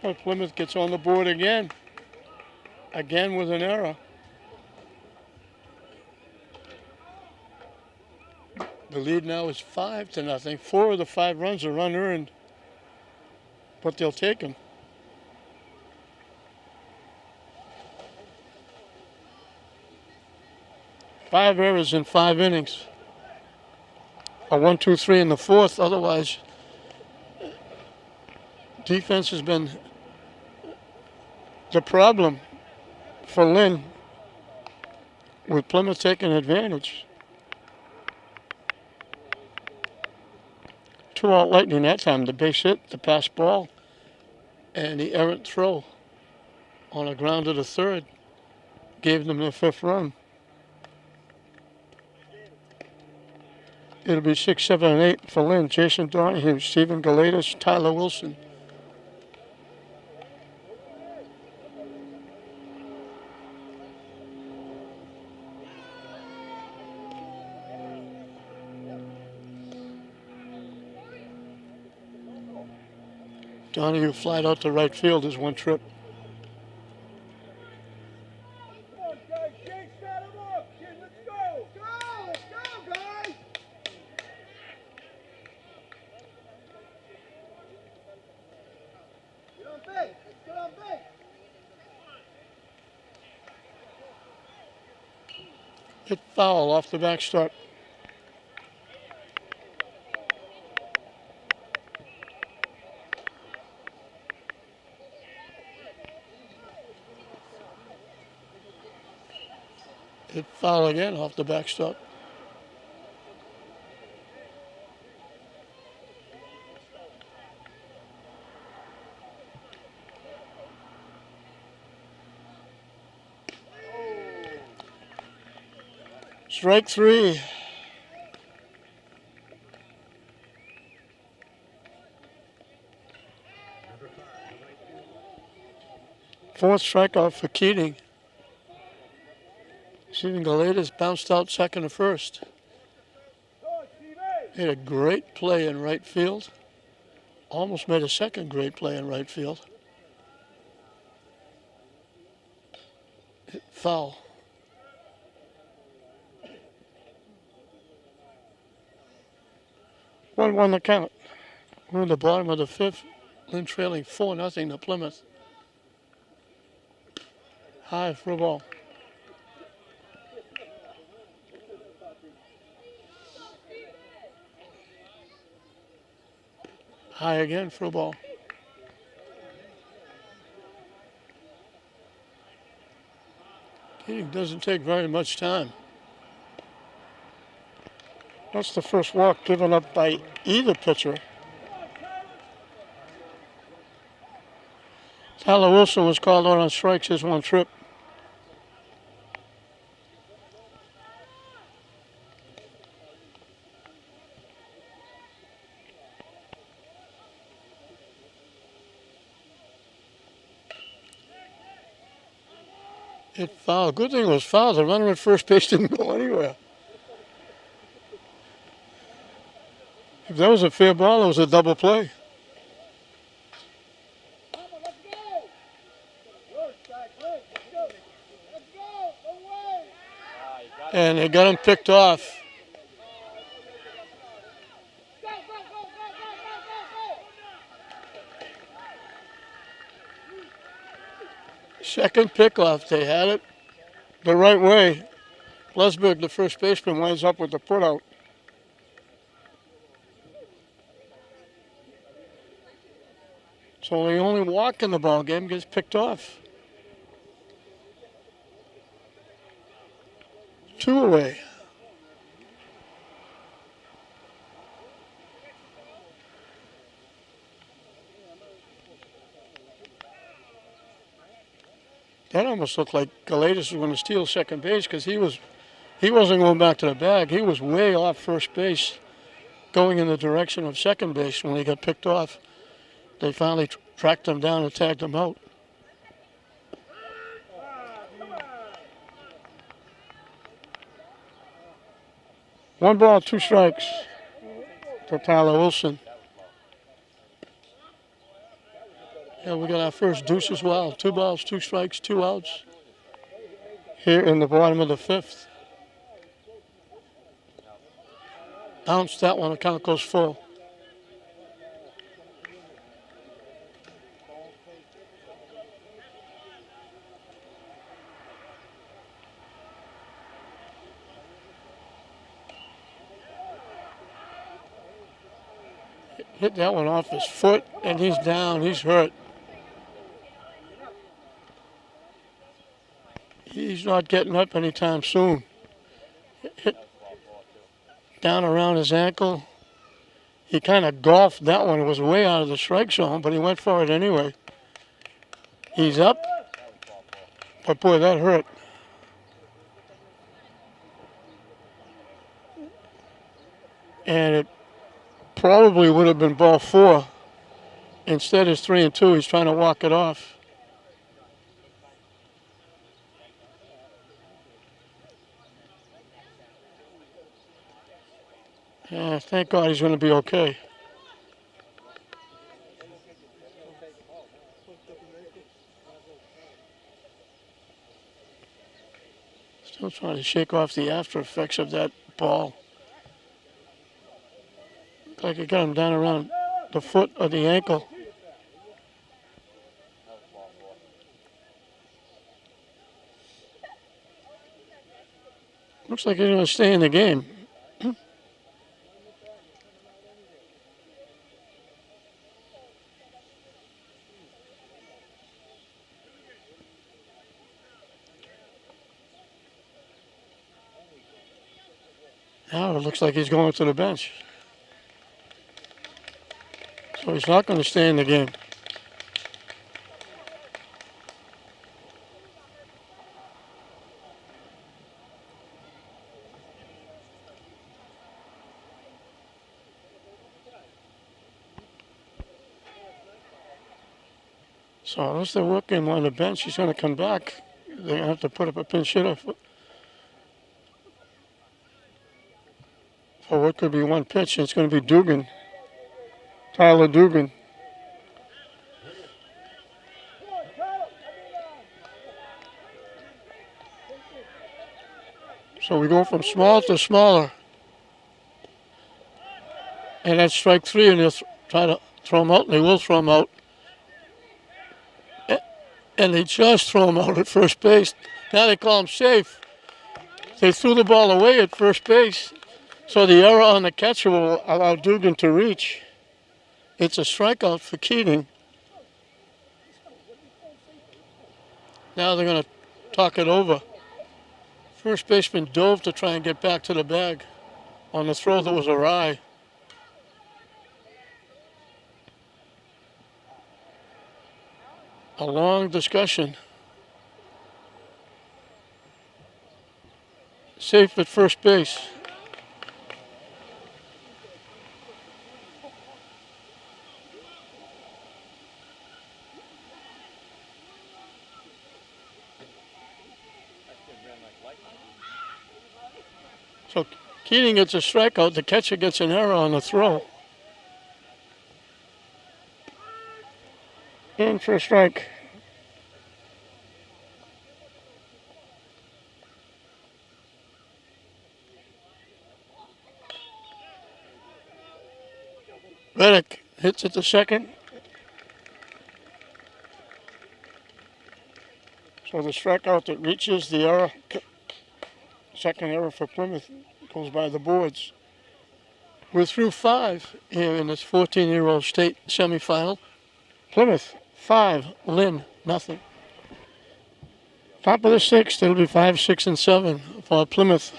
And Plymouth gets on the board again. Again with an error. The lead now is 5-0. 4 of the 5 runs are unearned, but they'll take them. Five errors in 5 innings. A 1-2-3 in the 4th. Otherwise, defense has been the problem for Lynn, with Plymouth taking advantage. 2-out Lightning that time. The base hit, the pass ball, and the errant throw. on a ground to the third. Gave them the 5th run. It'll be 6, 7, and 8 for Lynn. Jason Donahue, Stephen Galatas, Tyler Wilson. Donahue flied out to right field as one trip. Hit foul off the backstop. Hit foul again off the backstop. Strike 3. Fourth strikeout for Keating. Stephen Galatas bounced out second to first. Made a great play in right field. Almost made a second great play in right field. Hit foul. 1-1 the count. We're in the bottom of the 5th. Lynn trailing 4-0 to Plymouth. High for a ball. High again for a ball. Keating doesn't take very much time. That's the first walk given up by either pitcher. Tyler Wilson was called out on strikes his one trip. Hit foul. Good thing it was foul. The runner at first base didn't go anywhere. If that was a fair ball, it was a double play. And they got him picked off. Second pickoff. They had it the right way. Lesberg, the first baseman, winds up with the putout. So the only walk in the ball game gets picked off. 2 away. That almost looked like Galatas was going to steal second base because he wasn't going back to the bag. He was way off first base, going in the direction of second base when he got picked off. They finally tracked him down and tagged him out. One ball, 2 strikes for Tyler Wilson. Yeah, we got our first deuce as well. 2 balls, 2 strikes, 2 outs. Here in the bottom of the 5th. Bounced that one, the count goes full. Hit that one off his foot, and he's down. He's hurt. He's not getting up anytime soon. Hit down around his ankle. He kind of golfed that one. It was way out of the strike zone, but he went for it anyway. He's up, But boy, that hurt. And it probably would have been ball 4. Instead, it's 3-2. He's trying to walk it off. Yeah, thank God he's going to be okay. Still trying to shake off the after effects of that ball. Looks like it got him down around the foot or the ankle. Looks like he's going to stay in the game. Now it looks like he's going to the bench. So he's not going to stay in the game. So unless they work him on the bench, he's going to come back. They're going to have to put up a pinch hitter for what could be one pitch. It's going to be Dugan, Tyler Dugan. So we go from small to smaller. And that's strike 3, and they'll try to throw him out, and they will throw him out. And they just throw him out at first base. Now they call him safe. They threw the ball away at first base. So the error on the catcher will allow Dugan to reach. It's a strikeout for Keating. Now they're going to talk it over. First baseman dove to try and get back to the bag on the throw that was awry. A long discussion. Safe at first base. So Keating gets a strikeout. The catcher gets an error on the throw. In for a strike. Reddick hits it to second. So the strikeout that reaches the error, second error for Plymouth, goes by the boards. We're through 5 here in this 14-year-old state semifinal. Plymouth 5, Lynn nothing. Top of the 6th, it'll be 5, 6, and 7 for Plymouth.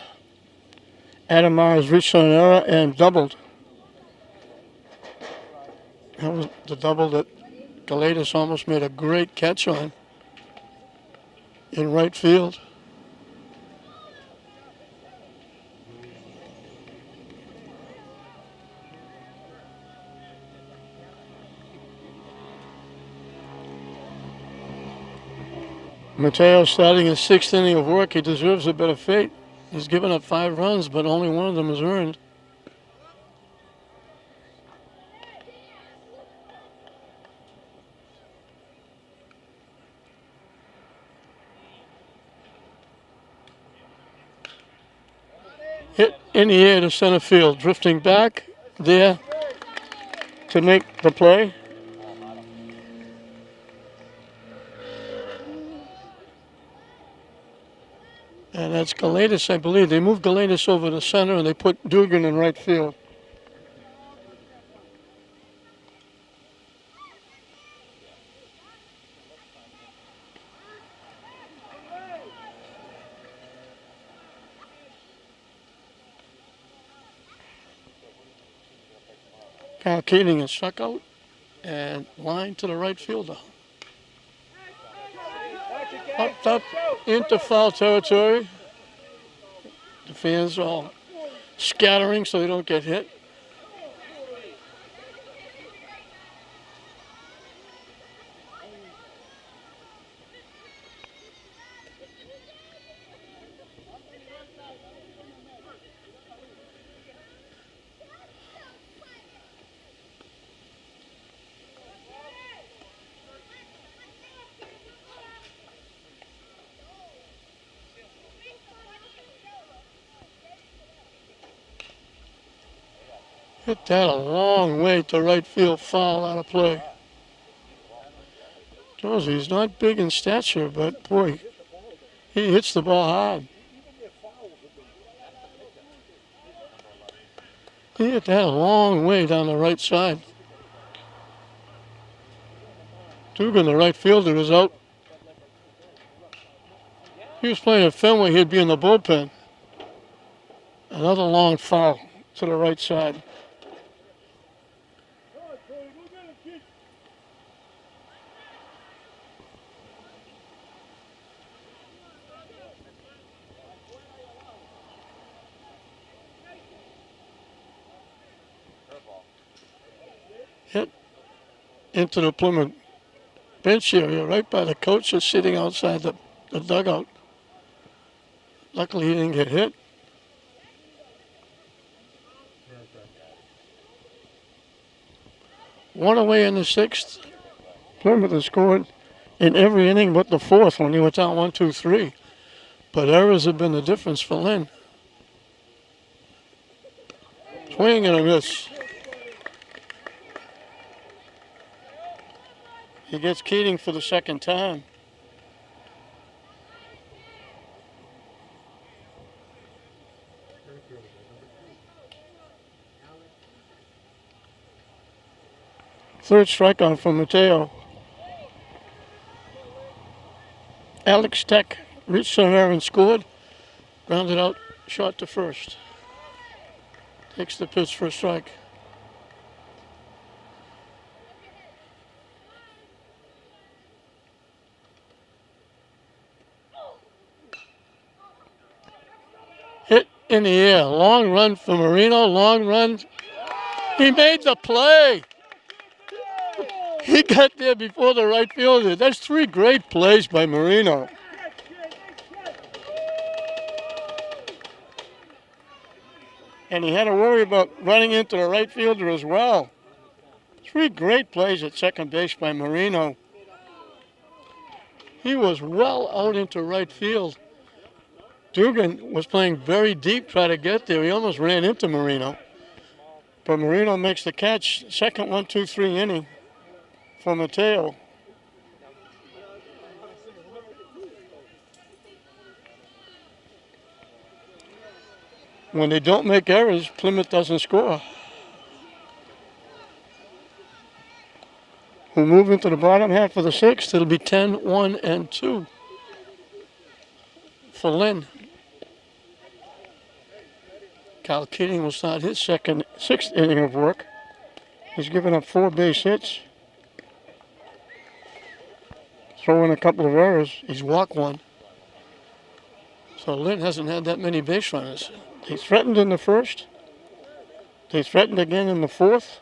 Adam Myers reached on an error and doubled. That was the double that Galatas almost made a great catch on in right field. Mateo starting his 6th inning of work. He deserves a better fate. He's given up 5 runs, but only one of them is earned. Hit in the air to center field, drifting back there to make the play. And that's Galatas, I believe. They moved Galatas over to center and they put Dugan in right field. Kyle Keating is struck out and line to the right fielder. Popped up into foul territory. The fans are all scattering so they don't get hit. Hit that a long way to right field, foul out of play. He's not big in stature, but boy, he hits the ball hard. He hit that a long way down the right side. Dugan, the right fielder, is out. He was playing at Fenway, he'd be in the bullpen. Another long foul to the right side. Hit into the Plymouth bench area, right by the coach that's sitting outside the dugout. Luckily, he didn't get hit. One away in the sixth. Plymouth has scored in every inning but the fourth when he went down 1-2-3. But errors have been the difference for Lynn. Swing and a miss. He gets Keating for the second time. Third strikeout from Mateo. Alex Tech reached center and scored. Grounded out short to first. Takes the pitch for a strike. Hit in the air. Long run for Marino. Long run. He made the play. He got there before the right fielder. That's three great plays by Marino. And he had to worry about running into the right fielder as well. Three great plays at second base by Marino. He was well out into right field. Dugan was playing very deep, trying to get there. He almost ran into Marino. But Marino makes the catch. Second 1-2-3 inning for Mateo. When they don't make errors, Plymouth doesn't score. We'll move into the bottom half of the sixth. It'll be 10-1-2 for Lynn. Kyle Keating will start his sixth inning of work. He's given up 4 base hits. Throwing a couple of errors. He's walked one. So Lynn hasn't had that many base runners. They threatened in the first. They threatened again in the fourth.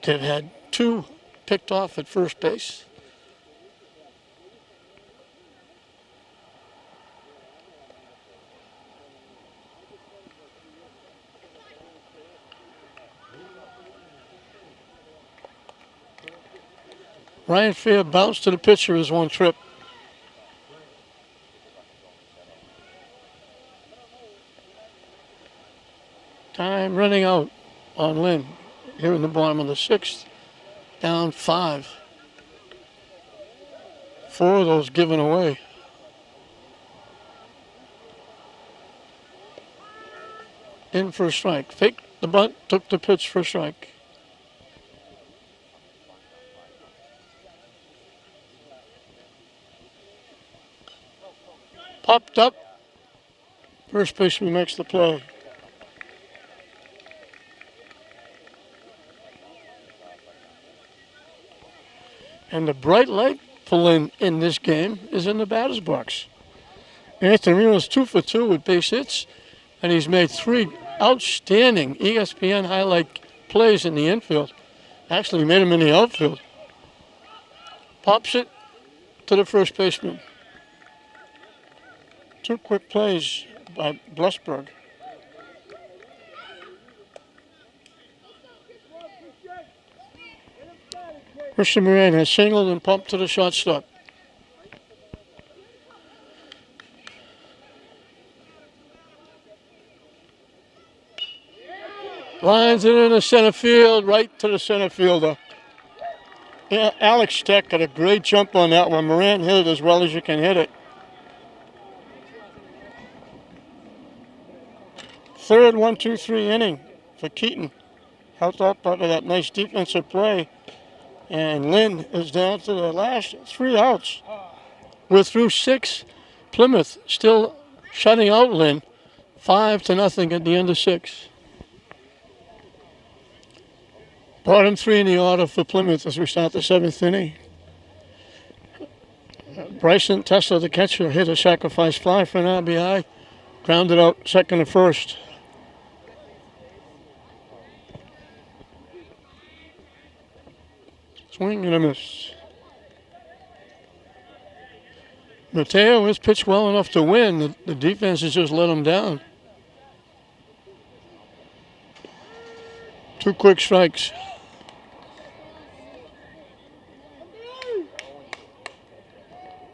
They've had 2 picked off at first base. Ryan Fair bounced to the pitcher as one trip. Time running out on Lynn here in the bottom of the sixth. Down 5. 4 of those given away. In for a strike. Faked the bunt, took the pitch for a strike. Popped up. First baseman makes the play. And the bright light for Lynn in this game is in the batter's box. Anthony Marino's 2 for 2 with base hits, and he's made 3 outstanding ESPN highlight plays in the infield. Actually made him in the outfield. Pops it to the first baseman. 2 quick plays by Blessberg. Christian Moran has singled and pumped to the shortstop. Lines it into center field, right to the center fielder. Yeah, Alex Steck got a great jump on that one. Moran hit it as well as you can hit it. Third 1-2-3 inning for Keaton. Helped out by that nice defensive play. And Lynn is down to the last 3 outs. We're through 6. Plymouth still shutting out Lynn. 5-0 at the end of 6. Bottom 3 in the order for Plymouth as we start the 7th inning. Bryson Tesla, the catcher, hit a sacrifice fly for an RBI. Grounded out second and first. Swing and a miss. Mateo has pitched well enough to win. The defense has just let him down. 2 quick strikes.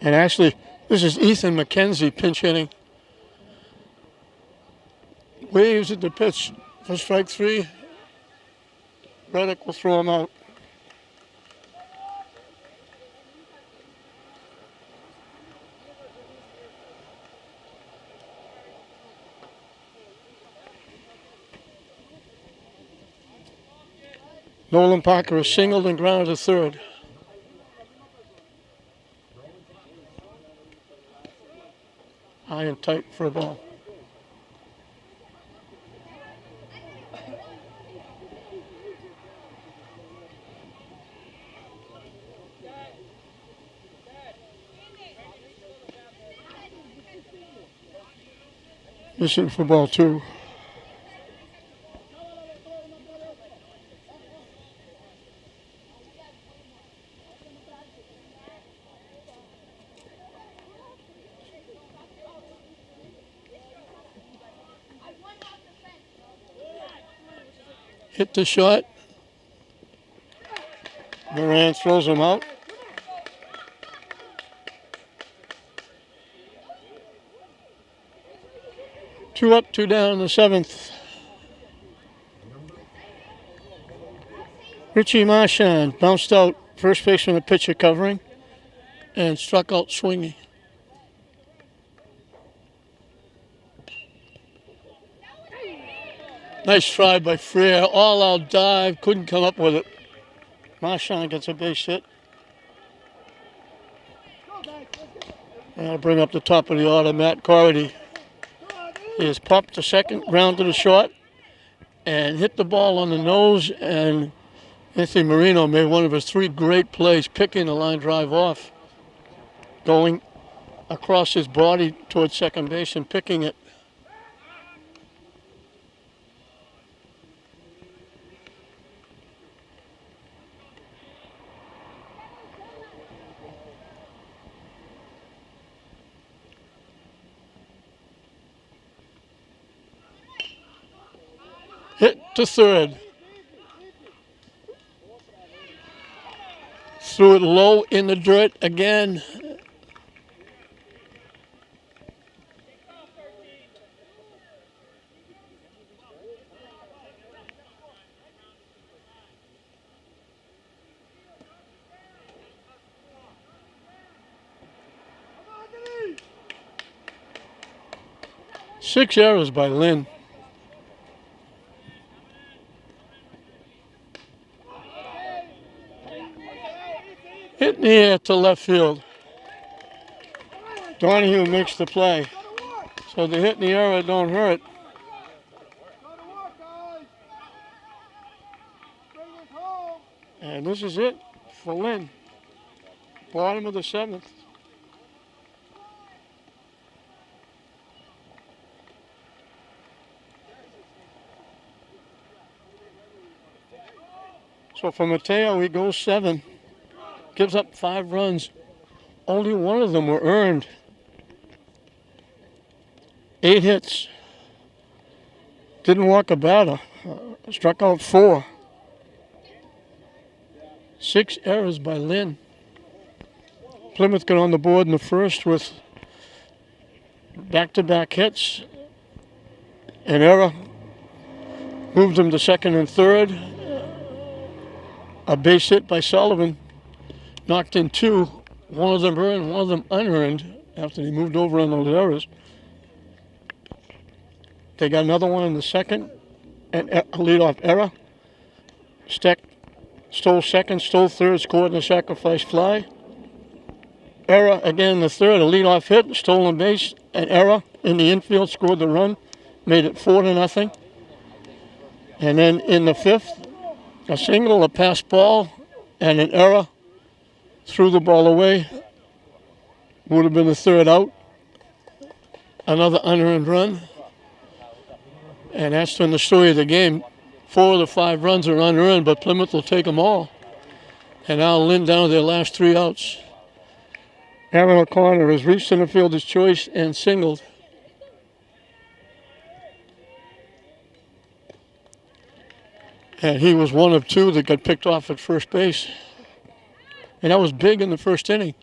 And actually, this is Ethan McKenzie pinch hitting. Waves at the pitch for strike 3. Reddick will throw him out. Nolan Parker is singled and grounded to third. High and tight for a ball. Missing for ball 2. Hit the shot. Moran throws him out. Two up, 2 down in the 7th. Richie Marchand bounced out first baseman, the pitcher covering, and struck out swinging. Nice try by Freer. All out dive. Couldn't come up with it. Marchand gets a base hit. And I'll bring up the top of the order, Matt Corridy. He has popped to second, ground to the short, and hit the ball on the nose. And Anthony Marino made one of his 3 great plays, picking the line drive off, going across his body towards second base and picking it. Hit to third. Threw it low in the dirt again. Six errors by Lynn. Hit in the air to left field. Donahue makes the play. So the hit in the air don't hurt. And this is it for Lynn. Bottom of the 7th. So for Mateo, he goes 7. Gives up 5 runs. Only one of them were earned. 8 hits. Didn't walk a batter. Struck out 4. 6 errors by Lynn. Plymouth got on the board in the first with back-to-back hits. An error moved them to second and third. A base hit by Sullivan knocked in 2. One of them earned, one of them unearned after they moved over on those errors. They got another one in the second, and a leadoff error. Steck stole second, stole third, scored in a sacrifice fly. Error again in the third, a leadoff hit, stolen base, an error in the infield, scored the run, made it 4-0. And then in the 5th, a single, a pass ball, and an error. Threw the ball away. Would have been the 3rd out. Another unearned run. And that's been the story of the game. 4 of the 5 runs are unearned, but Plymouth will take them all. And now Lynn down to their last 3 outs. Aaron O'Connor has reached center fielder's choice and singled. And he was one of 2 that got picked off at first base. And that was big in the first inning.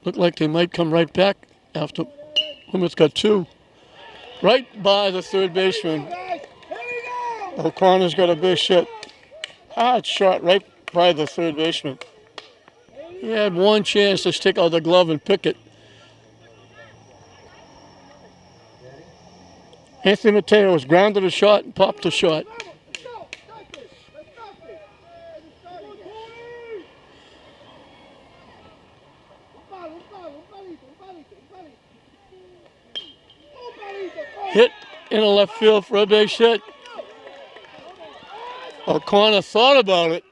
Looked like they might come right back after Plymouth got 2. Right by the third baseman. O'Connor's got a base hit. Hard shot right by the third baseman. He had one chance to stick out the glove and pick it. Anthony Mateo was grounded a shot and popped a shot. Hit in the left field for a base hit. O'Connor thought about it.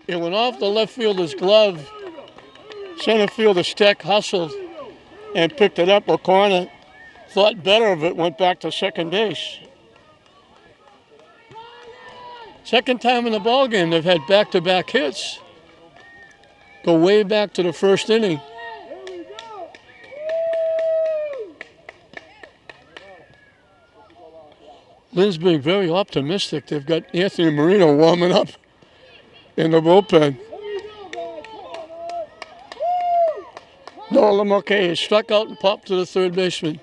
It went off the left fielder's glove. Center fielder Steck hustled and picked it up. O'Connor thought better of it, went back to second base. Second time in the ballgame they've had back-to-back hits. Go way back to the first inning. Lynn's being very optimistic. They've got Anthony Marino warming up in the bullpen. Noah Lamarque is struck out and popped to the third baseman.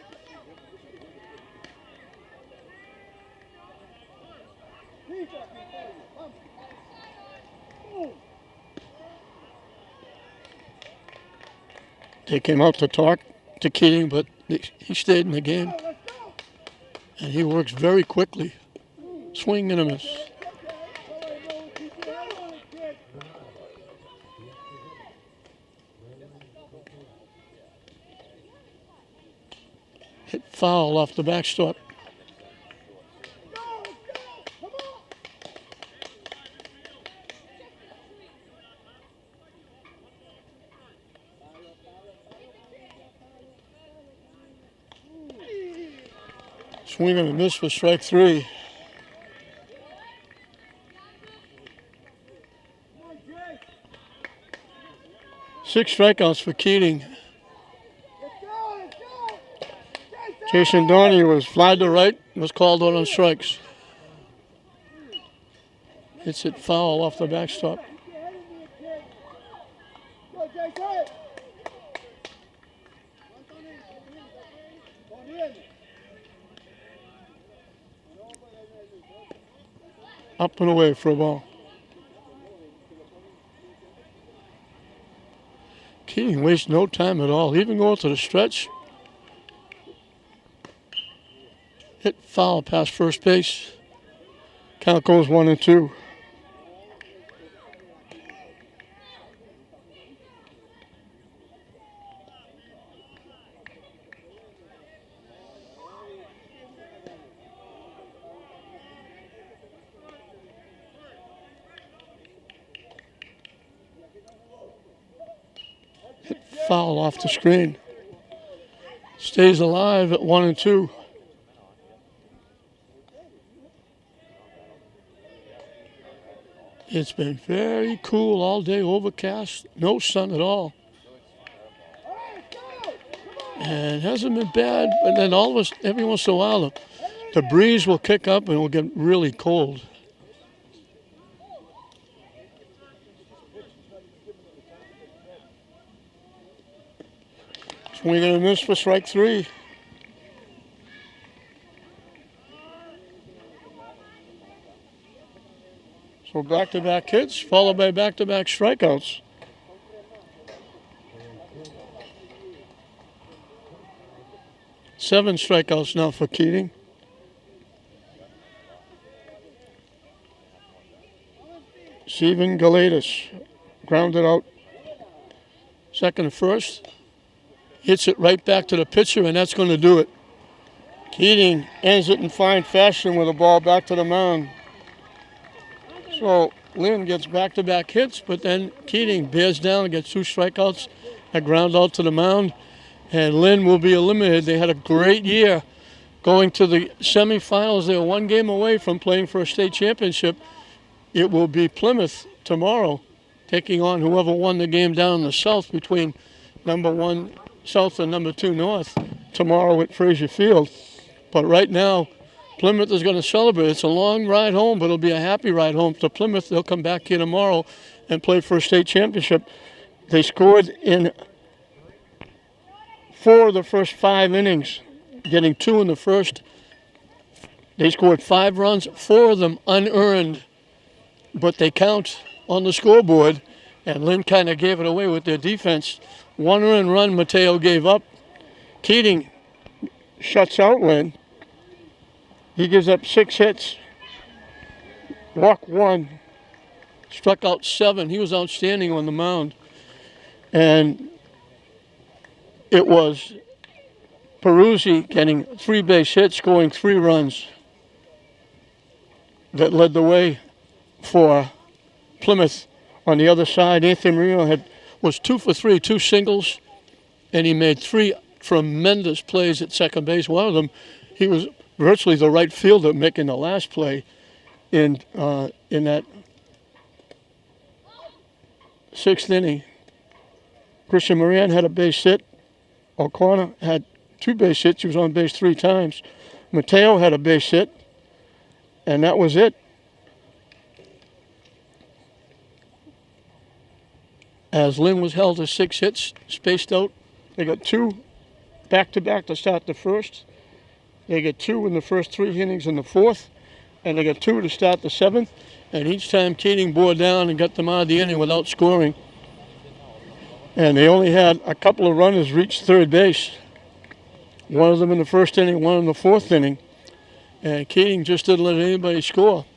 They came out to talk to Keating, but he stayed in the game. And he works very quickly. Swing and a miss. Hit foul off the backstop. Swing and a miss for strike 3. Six strikeouts for Keating. Jason Donnie was flied to right, was called out on strikes. Hits it foul off the backstop. Up and away for a ball. Keating wastes no time at all, even going to the stretch. Hit foul past first base. Count goes 1-2. foul off the screen. Stays alive at 1-2. It's been very cool all day, overcast, no sun at all. And it hasn't been bad, but then every once in a while, the breeze will kick up and it will get really cold. Swing and a miss for strike 3. So back-to-back hits, followed by back-to-back strikeouts. Seven strikeouts now for Keating. Steven Galatis grounded out second and first. Hits it right back to the pitcher, and that's going to do it. Keating ends it in fine fashion with a ball back to the mound. So Lynn gets back-to-back hits, but then Keating bears down and gets 2 strikeouts, a ground out to the mound, and Lynn will be eliminated. They had a great year going to the semifinals. They were 1 game away from playing for a state championship. It will be Plymouth tomorrow, taking on whoever won the game down in the south between number 1 South and number 2 North tomorrow at Frazier Field. But right now, Plymouth is going to celebrate. It's a long ride home, but it'll be a happy ride home to Plymouth. They'll come back here tomorrow and play for a state championship. They scored in 4 of the first 5 innings, getting 2 in the first. They scored 5 runs, 4 of them unearned, but they count on the scoreboard, and Lynn kind of gave it away with their defense. 1 earned run Mateo gave up. Keating shuts out Lynn. He gives up 6 hits, walked 1, struck out 7. He was outstanding on the mound. And it was Peruzzi getting 3 base hits, scoring 3 runs that led the way for Plymouth. On the other side, Anthony Marino was 2 for 3, 2 singles, and he made 3 tremendous plays at second base. One of them, he was virtually the right fielder making the last play in that 6th inning. Christian Moran had a base hit. O'Connor had 2 base hits. He was on base 3 times. Mateo had a base hit, and that was it. As Lynn was held to 6 hits, spaced out. They got 2 back-to-back to start the first. They get 2 in the first 3 innings in the 4th, and they got 2 to start the 7th. And each time Keating bore down and got them out of the inning without scoring. And they only had a couple of runners reach third base. One of them in the first inning, one in the 4th inning. And Keating just didn't let anybody score.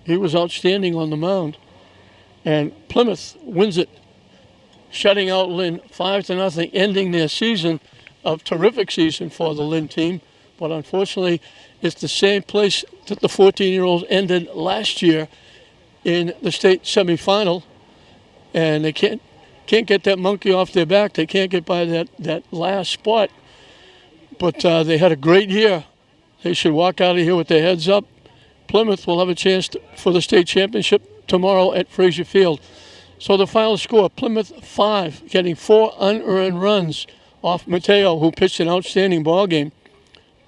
He was outstanding on the mound. And Plymouth wins it, shutting out Lynn 5-0, ending their season, a terrific season for the Lynn team. But unfortunately, it's the same place that the 14-year-olds ended last year in the state semifinal. And they can't get that monkey off their back. They can't get by that last spot. But they had a great year. They should walk out of here with their heads up. Plymouth will have a chance for the state championship tomorrow at Frazier Field. So the final score, Plymouth 5, getting 4 unearned runs off Mateo, who pitched an outstanding ball game.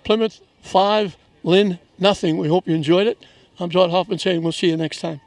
Plymouth 5, Lynn 0. We hope you enjoyed it. I'm John Hoffman saying we'll see you next time.